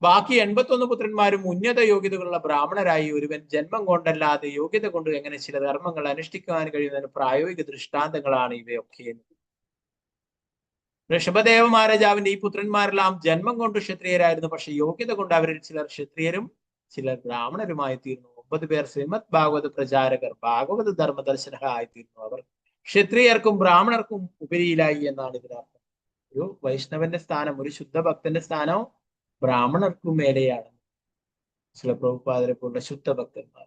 ബാക്കി 81 പുത്രന്മാരും ഉന്നത യോഗ്യതകളുള്ള ബ്രാഹ്മണരായി. ഒരുവൻ ജന്മം കൊണ്ടല്ലാതെ യോഗ്യത കൊണ്ട് എങ്ങനെ ചില ധർമ്മങ്ങൾ അനുഷ്ഠിക്കുവാൻ കഴിയുന്നതിന് പ്രായോഗിക ദൃഷ്ടാന്തങ്ങളാണ് ഇവയൊക്കെ. ഋഷഭദേവ മഹാരാജാവിന്റെ ഈ പുത്രന്മാരെല്ലാം ജന്മം കൊണ്ട് ക്ഷത്രിയരായിരുന്നു. പക്ഷെ യോഗ്യത കൊണ്ട് അവരിൽ ചിലർ ക്ഷത്രിയരും ചിലർ ബ്രാഹ്മണരുമായി തീർന്നു. 9 പേർ ശ്രീമദ് ഭാഗവത പ്രചാരകർ, ഭാഗവത ധർമ്മദർശന ആയിത്തീർന്നു. അവർ ക്ഷത്രിയർക്കും ബ്രാഹ്മണർക്കും ഉപരിയിലായി എന്നാണ് ഇതിനർത്ഥം. ഒരു വൈഷ്ണവന്റെ സ്ഥാനം, ഒരു ശുദ്ധഭക്തന്റെ സ്ഥാനം ബ്രാഹ്മണർക്കും മേലെയാണ്. ചില പ്രഭുപാദരെ പോലുള്ള ശുദ്ധഭക്തന്മാർ.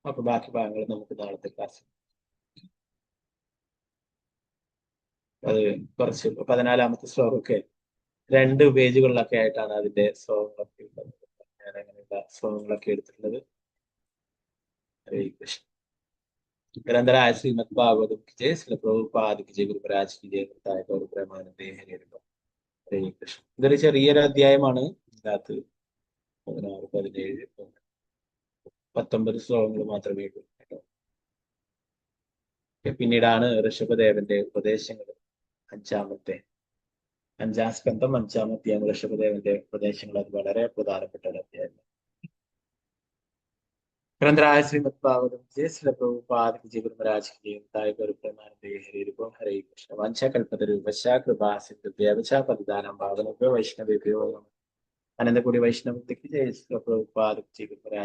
അപ്പൊ ബാക്കി ഭാഗങ്ങൾ നമുക്ക് നാളത്തെ ക്ലാസ്. അത് കുറച്ച് 14ാമത്തെ ശ്ലോകമൊക്കെ 2 പേജുകളിലൊക്കെ ആയിട്ടാണ് അതിന്റെ ശ്ലോകങ്ങളൊക്കെ ഉള്ളത്. ഞാൻ അങ്ങനെയുള്ള ശ്ലോകങ്ങളൊക്കെ എടുത്തിട്ടുള്ളത്. ഹരേ കൃഷ്ണ. നിരന്തരായ ശ്രീമദ് ഭാഗവതം കി ജയ, ശ്രീല പ്രഭുപാദ് കി ജയ, ഗുരുരാജ് കി ജയ, കർത്തായ ഗൗരപ്രമാനന്ദേ ഹരേ കൃഷ്ണ. ഇതൊരു ചെറിയൊരു അധ്യായമാണ്. ഇതിനകത്ത് 16, 17, 19 ശ്ലോകങ്ങൾ മാത്രമേ ഉള്ളൂ കേട്ടോ. പിന്നീടാണ് ഋഷഭദേവന്റെ ഉപദേശങ്ങൾ. 5ാം സ്കന്ധം 5ാം അധ്യായം ഋഷഭദേവന്റെ ഉപദേശങ്ങൾ. അത് വളരെ പ്രധാനപ്പെട്ട ഒരു അധ്യായം. ഗ്രന്ഥരായ ശ്രീമദ് ഭാഗവതം ജയ, ശ്രീല പ്രഭുപാദ് കി ജയ, ഗുരുരാജ് കി ജയ, കർത്തായ ഗൗരപ്രമാനന്ദേ ഹരേ കൃഷ്ണ. വഞ്ചകൽപതരുപശ കൃപാസിദ്ധ പതിദാനം ഭാവനഭ്യോ വൈഷ്ണവേഭ്യോ അനന്തകൂടി വൈഷ്ണവത്തിക്ക് ജയ, ശ്രീല പ്രഭുപാദ് കി ജയ, ഗുരുരാജ്